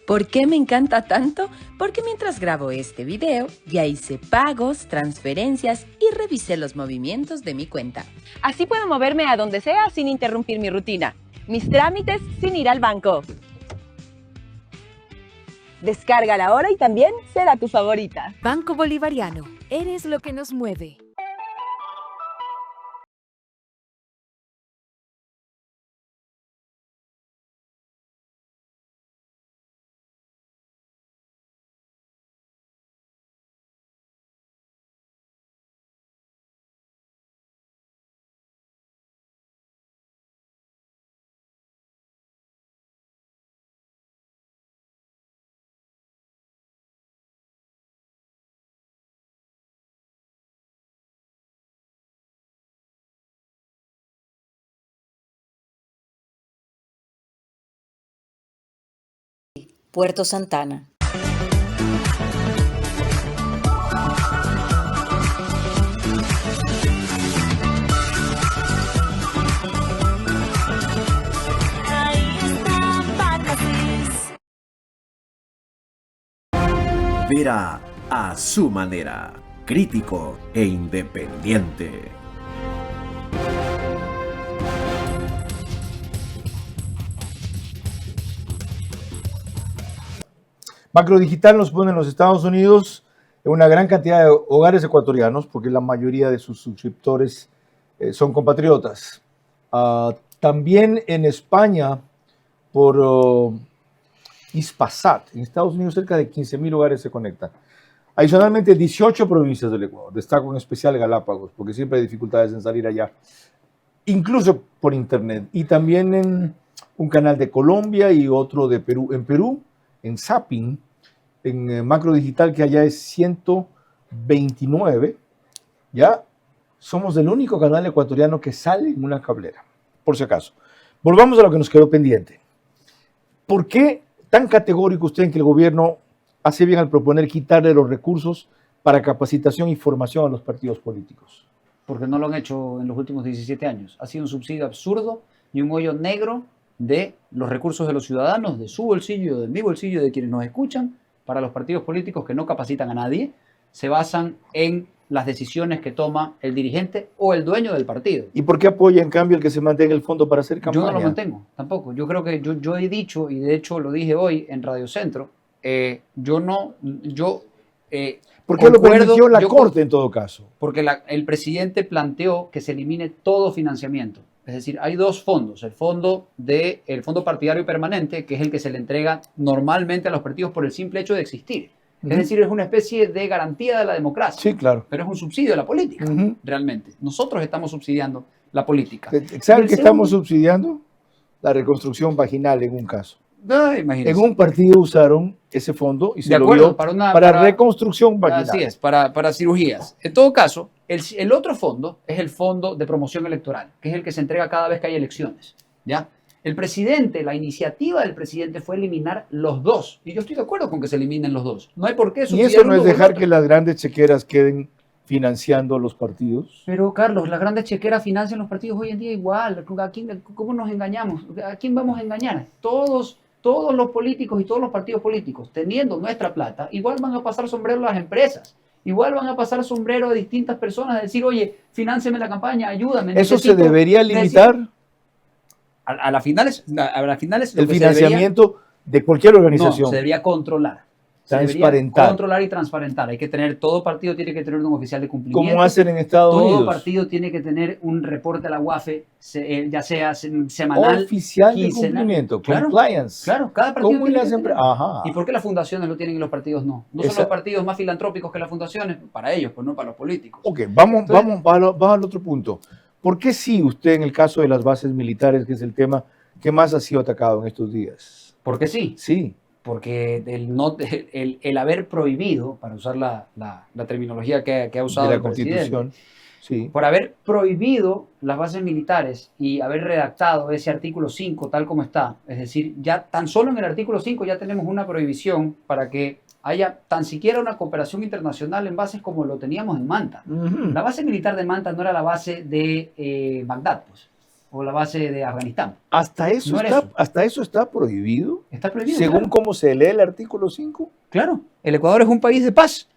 ¿Por qué me encanta tanto? Porque mientras grabo este video, ya hice pagos, transferencias y revisé los movimientos de mi cuenta. Así puedo moverme a donde sea sin interrumpir mi rutina. Mis trámites sin ir al banco. Descárgala ahora y también será tu favorita. Banco Bolivariano, eres lo que nos mueve. Puerto Santana. Vera a su manera, crítico e independiente. Macrodigital nos pone en los Estados Unidos una gran cantidad de hogares ecuatorianos, porque la mayoría de sus suscriptores son compatriotas. También en España por Hispasat. En Estados Unidos cerca de 15.000 hogares se conectan. Adicionalmente, 18 provincias del Ecuador. Destaco en especial Galápagos, porque siempre hay dificultades en salir allá, incluso por internet. Y también en un canal de Colombia y otro de Perú. En Perú, en Zapping, en Macro Digital, que allá es 129, ya somos el único canal ecuatoriano que sale en una cablera, por si acaso. Volvamos a lo que nos quedó pendiente. ¿Por qué tan categórico usted en que el gobierno hace bien al proponer quitarle los recursos para capacitación y formación a los partidos políticos? Porque no lo han hecho en los últimos 17 años. Ha sido un subsidio absurdo y un hoyo negro de los recursos de los ciudadanos, de su bolsillo, de mi bolsillo, de quienes nos escuchan, para los partidos políticos que no capacitan a nadie, se basan en las decisiones que toma el dirigente o el dueño del partido. ¿Y por qué apoya en cambio el que se mantenga el fondo para hacer campaña? Yo no lo mantengo, tampoco. Yo creo que yo he dicho, y de hecho lo dije hoy en Radio Centro, ¿por qué lo permitió la Corte en todo caso? Porque el presidente planteó que se elimine todo financiamiento. Es decir, hay dos fondos. El fondo partidario permanente, que es el que se le entrega normalmente a los partidos por el simple hecho de existir. Es decir, es una especie de garantía de la democracia. Sí, claro. Pero es un subsidio de la política, realmente. Nosotros estamos subsidiando la política. ¿Saben qué estamos subsidiando? La reconstrucción vaginal en un caso. Imagínense. En un partido usaron ese fondo y se De lo acuerdo, dio para reconstrucción vaginal. Así es, para cirugías. En todo caso, el otro fondo es el fondo de promoción electoral, que es el que se entrega cada vez que hay elecciones. ¿Ya? El presidente, la iniciativa del presidente fue eliminar los dos. Y yo estoy de acuerdo con que se eliminen los dos. No hay por qué Y subsidiar eso no uno es por dejar otro. que las grandes chequeras queden financiando los partidos. Pero Carlos, las grandes chequeras financian los partidos hoy en día igual. ¿Cómo nos engañamos? ¿A quién vamos a engañar? Todos los políticos y todos los partidos políticos, teniendo nuestra plata, igual van a pasar sombrero a las empresas. Igual van a pasar sombrero a distintas personas, a decir, oye, financiame la campaña, ayúdame. ¿Eso se debería limitar? A las finales El financiamiento de cualquier organización. No, se debería controlar. Transparentar. Controlar y transparentar. Hay que tener, todo partido tiene que tener un oficial de cumplimiento. Como hacen en Estados Unidos. Todo partido tiene que tener un reporte a la UAFE, ya sea semanal, oficial de quincenal. Cumplimiento, Claro, compliance. Claro, cada partido ¿Cómo tiene las que tener. Ajá. ¿Y por qué las fundaciones lo tienen y los partidos no? No son los partidos más filantrópicos que las fundaciones, para ellos, pues no para los políticos. Ok, vamos al otro punto. ¿Por qué sí usted en el caso de las bases militares, que es el tema que más ha sido atacado en estos días? ¿Por qué sí? Sí. Porque el haber prohibido, para usar la terminología que ha usado de la el presidente, Constitución, sí. por haber prohibido las bases militares y haber redactado ese artículo 5 tal como está, es decir, ya tan solo en el artículo 5 ya tenemos una prohibición para que haya tan siquiera una cooperación internacional en bases como lo teníamos en Manta. La base militar de Manta no era la base de Bagdad, pues, o la base de Afganistán. ¿Hasta eso, No era está, eso. ¿Hasta eso está prohibido? Está prohibido. Según claro. cómo se lee el artículo 5. Claro, el Ecuador es un país de paz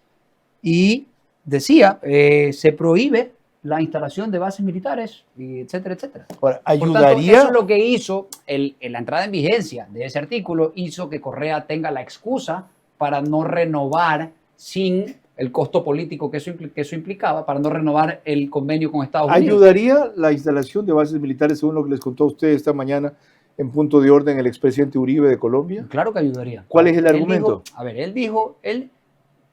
y decía, se prohíbe la instalación de bases militares, etcétera, etcétera. Ahora, Por tanto, ayudaría. eso es lo que hizo, la entrada en vigencia de ese artículo hizo que Correa tenga la excusa para no renovar sin el costo político que eso implicaba, para no renovar el convenio con Estados Unidos. ¿Ayudaría la instalación de bases militares, según lo que les contó a usted esta mañana, en punto de orden el expresidente Uribe de Colombia? Claro que ayudaría. ¿Cuál es el Él argumento? él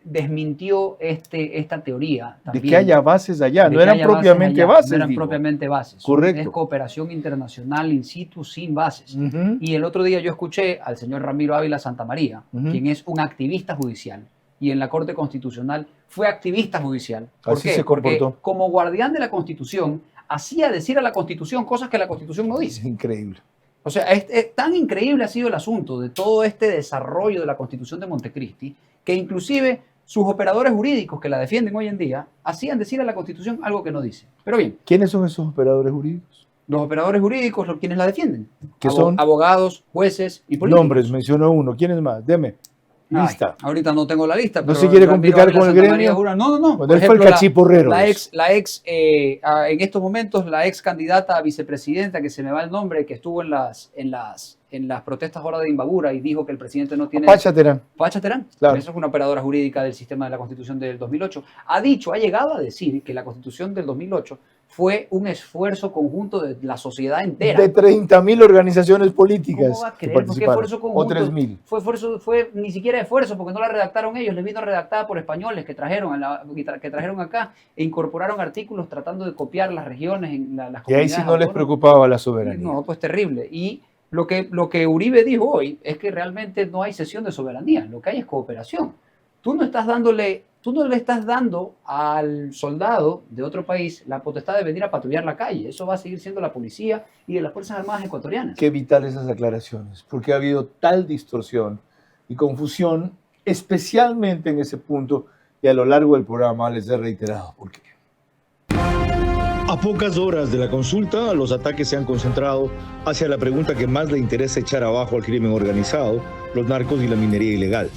desmintió esta teoría también. De que haya bases allá, De no que eran haya propiamente allá, bases. No eran digo. propiamente bases. Correcto. Es cooperación internacional in situ sin bases. Y el otro día yo escuché al señor Ramiro Ávila Santamaría, quien es un activista judicial, y en la Corte Constitucional fue activista judicial. ¿Por Así qué? se Porque comportó. como guardián de la Constitución, hacía decir a la Constitución cosas que la Constitución no dice. Es increíble. O sea, tan increíble ha sido el asunto de todo este desarrollo de la Constitución de Montecristi, que inclusive sus operadores jurídicos que la defienden hoy en día hacían decir a la Constitución algo que no dice. Pero bien. ¿Quiénes son esos operadores jurídicos? Los operadores jurídicos, quienes la defienden. ¿Qué son? Abogados, jueces y políticos. Nombres, mencionó uno. ¿Quiénes más? Deme. Lista. Ay, ahorita no tengo la lista. ¿No pero se quiere Ramiro complicar Ávila con el Santamaría gremio? jura- No. Bueno, Por él fue el ejemplo, cachiporrero. en estos momentos, la ex candidata a vicepresidenta, que se me va el nombre, que estuvo en las protestas ahora de Imbabura y dijo que el presidente no tiene... Pacha Terán. Pacha Terán, Claro. esa es una operadora jurídica del sistema de la Constitución del 2008, ha llegado a decir que la Constitución del 2008 fue un esfuerzo conjunto de la sociedad entera. De 30.000 organizaciones políticas ¿Cómo va a que creer? ¿Por qué participaron, esfuerzo o conjunto? 3.000. Fue ni siquiera esfuerzo, porque no la redactaron ellos, les vino redactada por españoles que trajeron, que trajeron acá e incorporaron artículos tratando de copiar las regiones, en las Y ahí comunidades sí no les autónomas. preocupaba la soberanía. No, pues terrible. Y lo que Uribe dijo hoy es que realmente no hay cesión de soberanía, lo que hay es cooperación. Tú no le estás dando al soldado de otro país la potestad de venir a patrullar la calle. Eso va a seguir siendo la policía y de las Fuerzas Armadas ecuatorianas. Qué vital esas aclaraciones, porque ha habido tal distorsión y confusión, especialmente en ese punto, y a lo largo del programa les he reiterado por qué. A pocas horas de la consulta, los ataques se han concentrado hacia la pregunta que más le interesa echar abajo al crimen organizado, los narcos y la minería ilegal.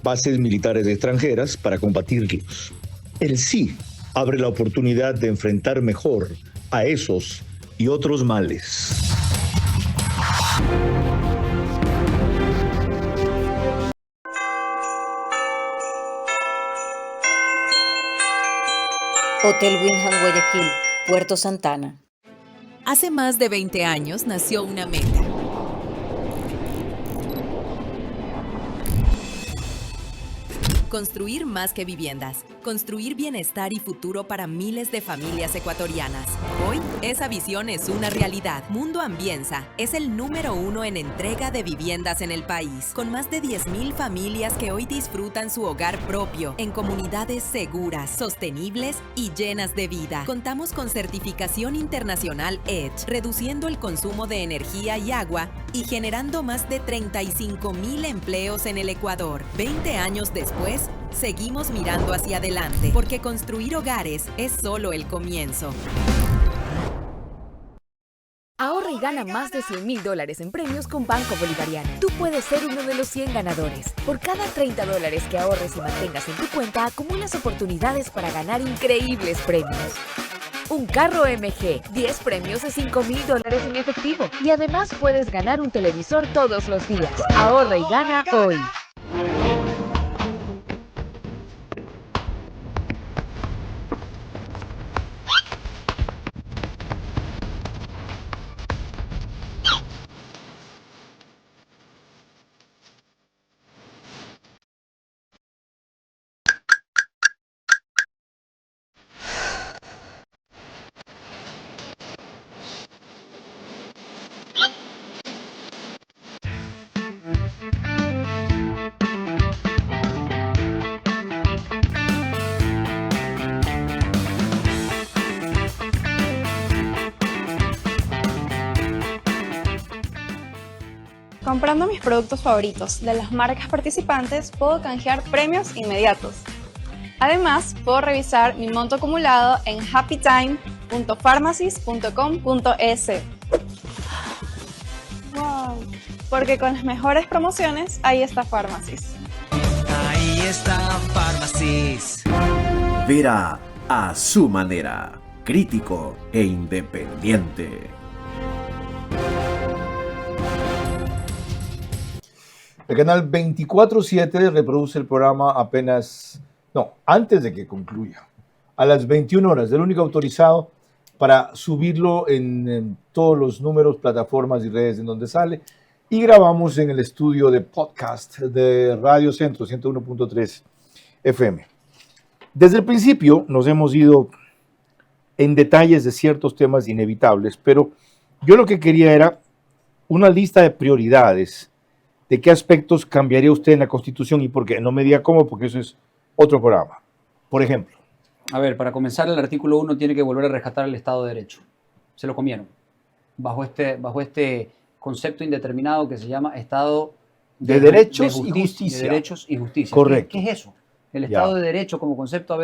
Bases militares extranjeras para combatirlos. El sí abre la oportunidad de enfrentar mejor a esos y otros males. Hotel Wyndham Guayaquil, Puerto Santana. Hace más de 20 años nació una meta. Construir más que viviendas. Construir bienestar y futuro para miles de familias ecuatorianas. Hoy, esa visión es una realidad. Mundo Ambienza es el número 1 en entrega de viviendas en el país, con más de 10.000 familias que hoy disfrutan su hogar propio, en comunidades seguras, sostenibles y llenas de vida. Contamos con certificación internacional EDGE, reduciendo el consumo de energía y agua y generando más de 35.000 empleos en el Ecuador. 20 años después, seguimos mirando hacia adelante, porque construir hogares es solo el comienzo. Ahorra y gana más de $100,000 en premios con Banco Bolivariano. Tú puedes ser uno de los 100 ganadores. Por cada $30 que ahorres y mantengas en tu cuenta, acumulas oportunidades para ganar increíbles premios. Un carro MG, 10 premios de $5,000 en efectivo. Y además puedes ganar un televisor todos los días. Ahorra y gana hoy. Comprando mis productos favoritos de las marcas participantes, puedo canjear premios inmediatos. Además, puedo revisar mi monto acumulado en happytime.pharmacies.com.es. ¡Wow! Porque con las mejores promociones, ahí está Pharmacies. Ahí está Pharmacies. Vera a su manera, crítico e independiente. El canal 24/7 reproduce el programa antes de que concluya, a las 21 horas, el único autorizado para subirlo en todos los números, plataformas y redes en donde sale. Y grabamos en el estudio de podcast de Radio Centro 101.3 FM. Desde el principio nos hemos ido en detalles de ciertos temas inevitables, pero yo lo que quería era una lista de prioridades. ¿De qué aspectos cambiaría usted en la Constitución y por qué? No me diga cómo, porque eso es otro programa. Por ejemplo. A ver, para comenzar, el artículo 1 tiene que volver a rescatar el Estado de Derecho. Se lo comieron. Bajo este concepto indeterminado que se llama Estado de Derechos y Justicia. De Derechos y Justicia. Correcto. ¿Qué es eso? El Estado de Derecho como concepto se ha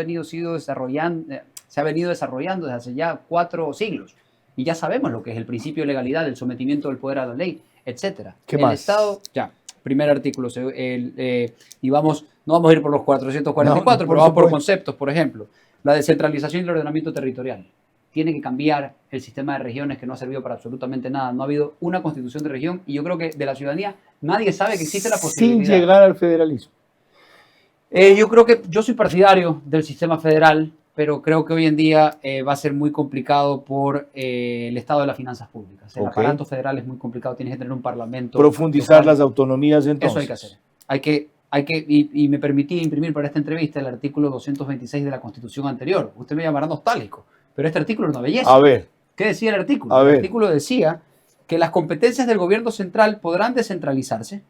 venido desarrollando desde hace ya 4 siglos. Y ya sabemos lo que es el principio de legalidad, el sometimiento del poder a la ley, etcétera. ¿Qué más? El Estado, primer artículo, y no vamos a ir por los 444, pero vamos por conceptos, por ejemplo. La descentralización y el ordenamiento territorial. Tiene que cambiar el sistema de regiones que no ha servido para absolutamente nada. No ha habido una constitución de región y yo creo que de la ciudadanía nadie sabe que existe la posibilidad. Sin llegar al federalismo. Yo creo que yo soy partidario del sistema federal pero creo que hoy en día va a ser muy complicado por el estado de las finanzas públicas. El aparato federal es muy complicado, tienes que tener un parlamento. Profundizar local. las autonomías entonces. Eso hay que hacer. Y me permití imprimir para esta entrevista el artículo 226 de la Constitución anterior. Usted me llamará nostálgico, pero este artículo es una belleza. A ver. ¿Qué decía el artículo? El artículo decía que las competencias del gobierno central podrán descentralizarse,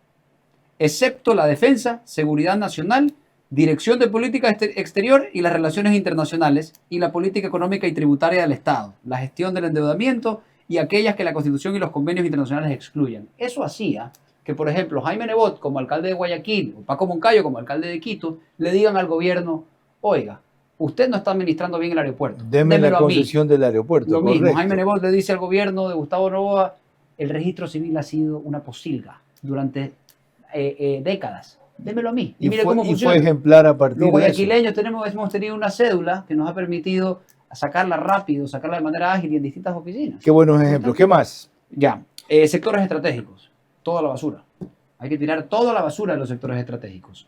excepto la defensa, seguridad nacional, dirección de política exterior y las relaciones internacionales y la política económica y tributaria del Estado, la gestión del endeudamiento y aquellas que la Constitución y los convenios internacionales excluyan. Eso hacía que, por ejemplo, Jaime Nebot, como alcalde de Guayaquil, o Paco Moncayo, como alcalde de Quito, le digan al gobierno, oiga, usted no está administrando bien el aeropuerto. Deme la concesión del aeropuerto. Lo mismo, Jaime Nebot le dice al gobierno de Gustavo Noboa, el registro civil ha sido una posilga durante décadas. Démelo a mí. Y mire fue, cómo funciona. fue ejemplar a partir Los de eso. guayaquileños hemos tenido una cédula que nos ha permitido sacarla rápido, sacarla de manera ágil y en distintas oficinas. Qué buenos ejemplos. ¿Qué más? Ya. Sectores estratégicos. Toda la basura. Hay que tirar toda la basura de los sectores estratégicos.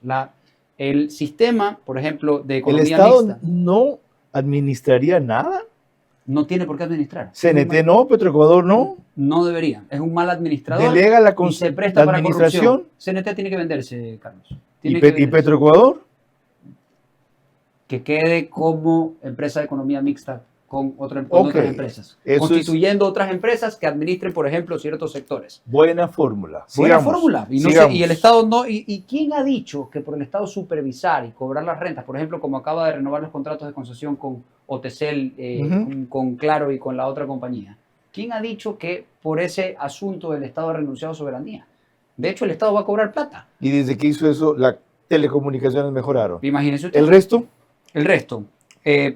El sistema, por ejemplo, de economía ¿El Estado mixta, no administraría nada? no tiene por qué administrar. CNT no, Petroecuador no. No debería. Es un mal administrador. Delega la y se presta para administración. corrupción. CNT tiene que venderse, Carlos. ¿Y Tiene que venderse. Petroecuador? Que quede como empresa de economía mixta con otras empresas. Eso Constituyendo otras empresas que administren, por ejemplo, ciertos sectores. Buena fórmula. Buena Sigamos. fórmula. Y el Estado no. ¿Y quién ha dicho que por el Estado supervisar y cobrar las rentas, por ejemplo, como acaba de renovar los contratos de concesión con OTCL, con Claro y con la otra compañía? ¿Quién ha dicho que por ese asunto el Estado ha renunciado a soberanía? De hecho, el Estado va a cobrar plata. Y desde que hizo eso, las telecomunicaciones mejoraron. Imagínese usted. ¿El resto? El resto.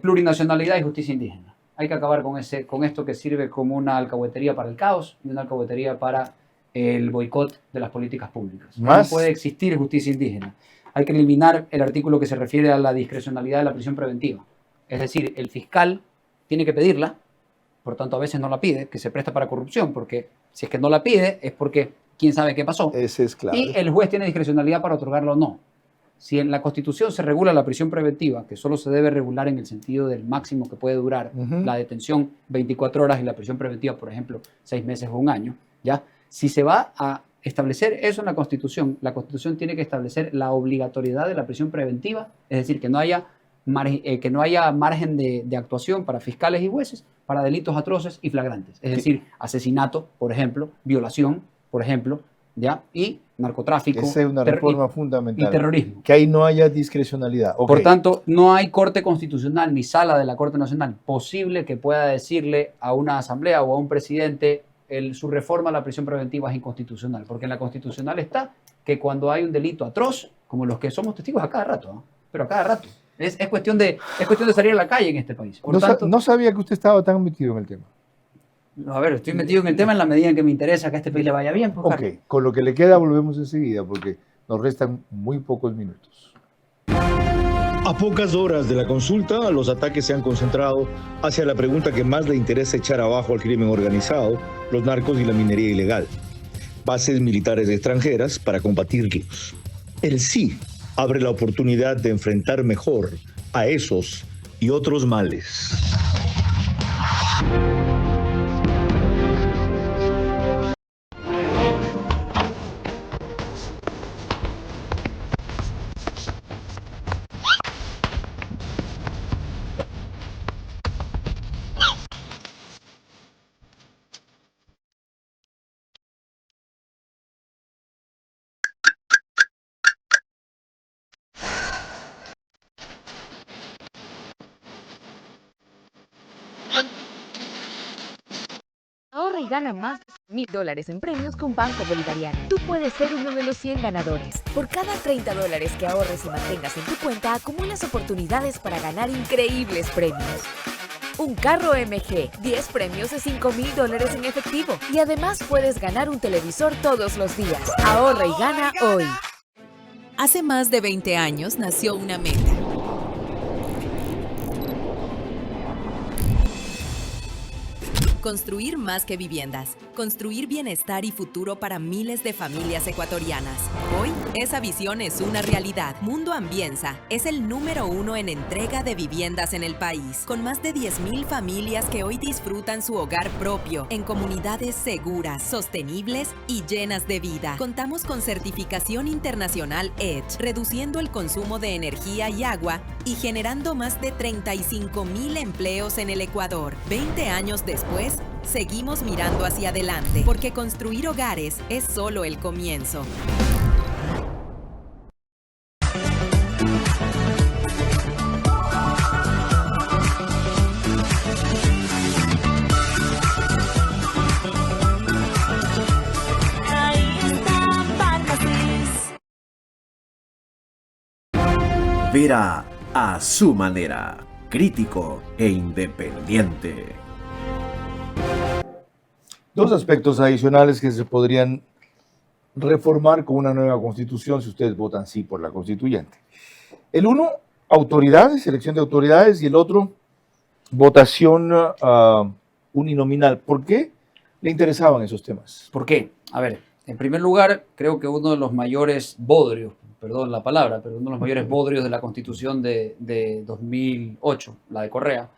Plurinacionalidad y justicia indígena. Hay que acabar con esto que sirve como una alcahuetería para el caos y una alcahuetería para el boicot de las políticas públicas. ¿Más? No puede existir justicia indígena. Hay que eliminar el artículo que se refiere a la discrecionalidad de la prisión preventiva. Es decir, el fiscal tiene que pedirla, por tanto a veces no la pide, que se presta para corrupción, porque si es que no la pide es porque quién sabe qué pasó. Ese es claro. Y el juez tiene discrecionalidad para otorgarla o no. Si en la Constitución se regula la prisión preventiva, que solo se debe regular en el sentido del máximo que puede durar la detención 24 horas y la prisión preventiva, por ejemplo, 6 meses o un año, ¿ya? Si se va a establecer eso en la Constitución tiene que establecer la obligatoriedad de la prisión preventiva, es decir, que no haya margen de actuación para fiscales y jueces para delitos atroces y flagrantes, es decir, asesinato, por ejemplo, violación, por ejemplo, ¿ya? Y narcotráfico. Esa es una reforma fundamental. Y terrorismo. Que ahí no haya discrecionalidad. Okay. Por tanto, no hay Corte Constitucional ni sala de la Corte Nacional posible que pueda decirle a una asamblea o a un presidente su reforma a la prisión preventiva es inconstitucional. Porque en la Constitucional está que cuando hay un delito atroz, como los que somos testigos a cada rato, ¿no? Pero a cada rato. Es cuestión de salir a la calle en este país. Por tanto, no sabía que usted estaba tan metido en el tema. A ver, estoy metido en el tema en la medida en que me interesa que a este país le vaya bien. Pues, ok, con lo que le queda volvemos enseguida porque nos restan muy pocos minutos. A pocas horas de la consulta, los ataques se han concentrado hacia la pregunta que más le interesa echar abajo al crimen organizado, los narcos y la minería ilegal. Bases militares extranjeras para combatirlos. El sí abre la oportunidad de enfrentar mejor a esos y otros males. Ahorra y gana más de $1,000 en premios con Banco Bolivariano. Tú puedes ser uno de los 100 ganadores. Por cada $30 que ahorres y mantengas en tu cuenta, acumulas oportunidades para ganar increíbles premios. Un carro MG, 10 premios de $5,000 en efectivo. Y además puedes ganar un televisor todos los días. Ahorra y gana hoy. Hace más de 20 años nació una meta. Construir más que viviendas. Construir bienestar y futuro para miles de familias ecuatorianas. Hoy, esa visión es una realidad. Mundo Ambienza es el número 1 en entrega de viviendas en el país, con más de 10.000 familias que hoy disfrutan su hogar propio, en comunidades seguras, sostenibles y llenas de vida. Contamos con certificación internacional EDGE, reduciendo el consumo de energía y agua y generando más de 35.000 empleos en el Ecuador. 20 años después, seguimos mirando hacia adelante, porque construir hogares es solo el comienzo. Vera a su manera, crítico e independiente. Dos aspectos adicionales que se podrían reformar con una nueva constitución si ustedes votan sí por la constituyente. El uno, autoridades, elección de autoridades, y el otro, votación uninominal. ¿Por qué le interesaban esos temas? ¿Por qué? A ver, en primer lugar, creo que uno de los mayores bodrios, perdón la palabra, pero uno de los mayores bodrios de la Constitución de 2008, la de Correa,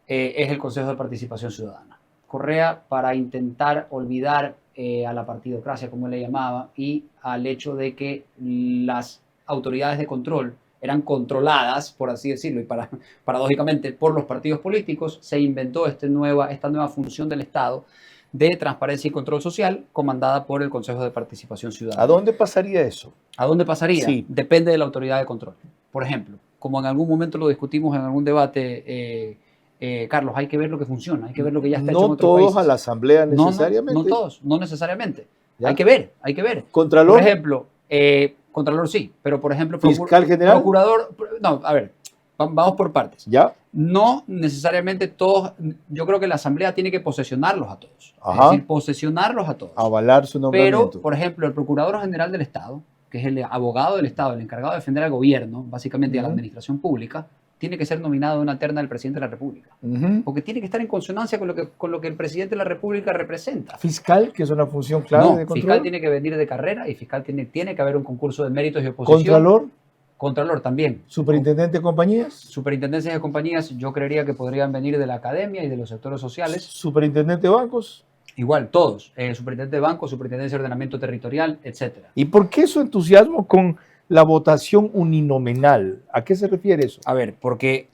es el Consejo de Participación Ciudadana. Correa, para intentar olvidar a la partidocracia, como él le llamaba, y al hecho de que las autoridades de control eran controladas, por así decirlo, y paradójicamente por los partidos políticos, se inventó esta nueva función del Estado de transparencia y control social, comandada por el Consejo de Participación Ciudadana. ¿A dónde pasaría eso? ¿A dónde pasaría? Sí. Depende de la autoridad de control. Por ejemplo, como en algún momento lo discutimos en algún debate, Carlos, hay que ver lo que funciona, hay que ver lo que ya está hecho en otros países. No todos a la asamblea necesariamente. No todos, no necesariamente. ¿Ya? Hay que ver, hay que ver. ¿Contralor? Por ejemplo, Contralor sí, pero por ejemplo... ¿Fiscal general? Procurador, no, a ver, vamos por partes. ¿Ya? No necesariamente todos, yo creo que la asamblea tiene que posesionarlos a todos. Ajá. Es decir, posesionarlos a todos. Avalar su nombramiento. Pero, por ejemplo, el Procurador General del Estado, que es el abogado del Estado, el encargado de defender al gobierno, básicamente, y a la administración pública, tiene que ser nominado de una terna del presidente de la República. Porque tiene que estar en consonancia con lo que el presidente de la República representa. ¿Fiscal, que es una función clave de control? Fiscal tiene que venir de carrera y fiscal tiene que haber un concurso de méritos y oposición. ¿Contralor? Contralor también. ¿Superintendente de compañías? Superintendencias de compañías, yo creería que podrían venir de la academia y de los sectores sociales. ¿Superintendente de bancos? Igual, todos. Superintendente de bancos, superintendencia de ordenamiento territorial, etc. ¿Y por qué su entusiasmo con la votación uninominal? ¿A qué se refiere eso? A ver, porque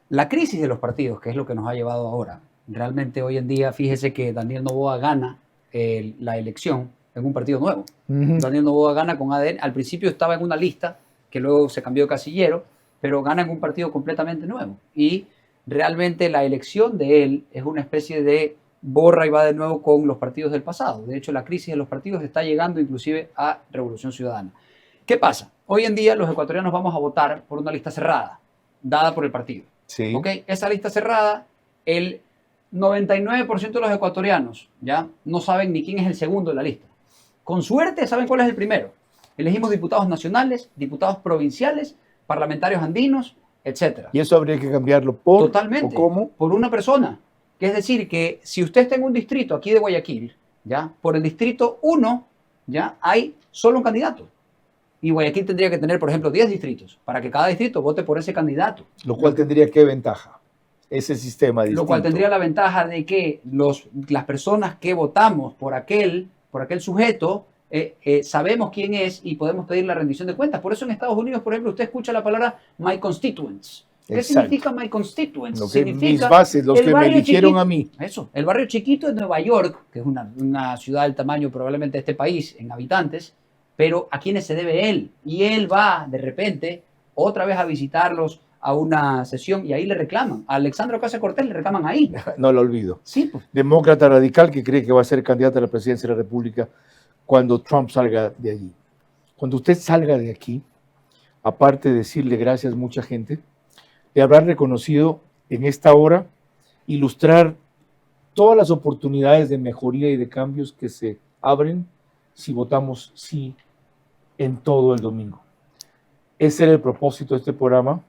la crisis de los partidos, que es lo que nos ha llevado ahora, realmente hoy en día, fíjese que Daniel Noboa gana la elección en un partido nuevo. Daniel Noboa gana con ADN. Al principio estaba en una lista que luego se cambió de casillero, pero gana en un partido completamente nuevo. Y realmente la elección de él es una especie de borra y va de nuevo con los partidos del pasado. De hecho, la crisis de los partidos está llegando inclusive a Revolución Ciudadana. ¿Qué pasa? Hoy en día los ecuatorianos vamos a votar por una lista cerrada, dada por el partido. Sí. ¿Okay? Esa lista cerrada, el 99% de los ecuatorianos ya no saben ni quién es el segundo de la lista. Con suerte saben cuál es el primero. Elegimos diputados nacionales, diputados provinciales, parlamentarios andinos, etc. ¿Y eso habría que cambiarlo por? Totalmente. ¿O cómo? Por una persona. Que es decir, que si usted está en un distrito aquí de Guayaquil, ¿ya? Por el distrito 1, ¿ya? Hay solo un candidato. Y Guayaquil tendría que tener, por ejemplo, 10 distritos, para que cada distrito vote por ese candidato. Lo cual tendría qué ventaja, ese sistema distinto. Lo cual tendría la ventaja de que las personas que votamos por aquel sujeto, sabemos quién es y podemos pedir la rendición de cuentas. Por eso en Estados Unidos, por ejemplo, usted escucha la palabra my constituents. ¿Qué significa my constituents? Significa mis bases, los que me eligieron a mí. Eso, el barrio chiquito de Nueva York, que es una ciudad del tamaño probablemente de este país en habitantes, pero a quienes se debe él. Y él va, de repente, otra vez a visitarlos a una sesión y ahí le reclaman. A Alexandra Ocasio-Cortez le reclaman ahí. No lo olvido. Sí, pues. Demócrata radical que cree que va a ser candidato a la presidencia de la República cuando Trump salga de allí. Cuando usted salga de aquí, aparte de decirle gracias a mucha gente, le habrá reconocido en esta hora ilustrar todas las oportunidades de mejoría y de cambios que se abren si votamos sí en todo el domingo. Ese era el propósito de este programa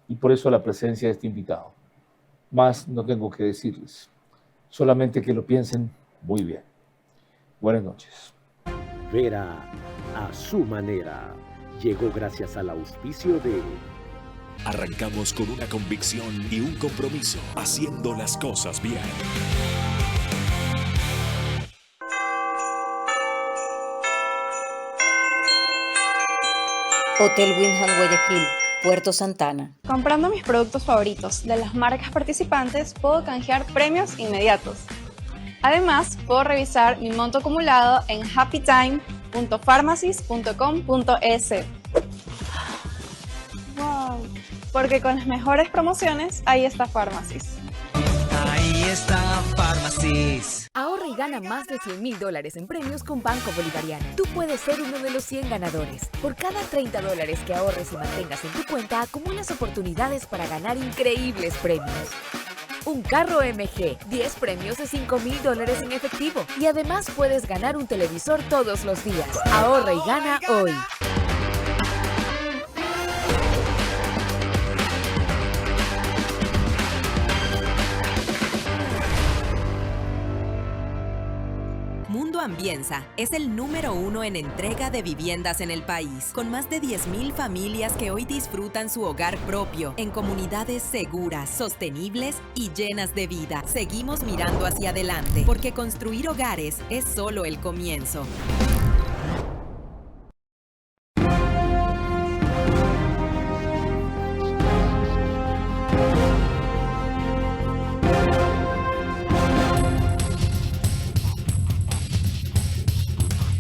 y por eso la presencia de este invitado. Más no tengo que decirles. solamente que lo piensen muy bien. Buenas noches. Vera a su manera llegó gracias al auspicio de... Arrancamos con una convicción y un compromiso, haciendo las cosas bien. Hotel Wyndham Guayaquil, Puerto Santana. Comprando mis productos favoritos de las marcas participantes, puedo canjear premios inmediatos. Además, puedo revisar mi monto acumulado en happytime.pharmacies.com.es. ¡Wow! Porque con las mejores promociones, ahí está Pharmacies. Ahí está Pharmacies. Ahorra y gana más de $100,000 en premios con Banco Bolivariano. Tú puedes ser uno de los 100 ganadores. Por cada $30 que ahorres y mantengas en tu cuenta, acumulas oportunidades para ganar increíbles premios. Un carro MG, 10 premios de $5,000 en efectivo. Y además puedes ganar un televisor todos los días. Ahorra y gana hoy. Mundo Ambienza es el número 1 en entrega de viviendas en el país, con más de 10.000 familias que hoy disfrutan su hogar propio en comunidades seguras, sostenibles y llenas de vida. Seguimos mirando hacia adelante, porque construir hogares es solo el comienzo.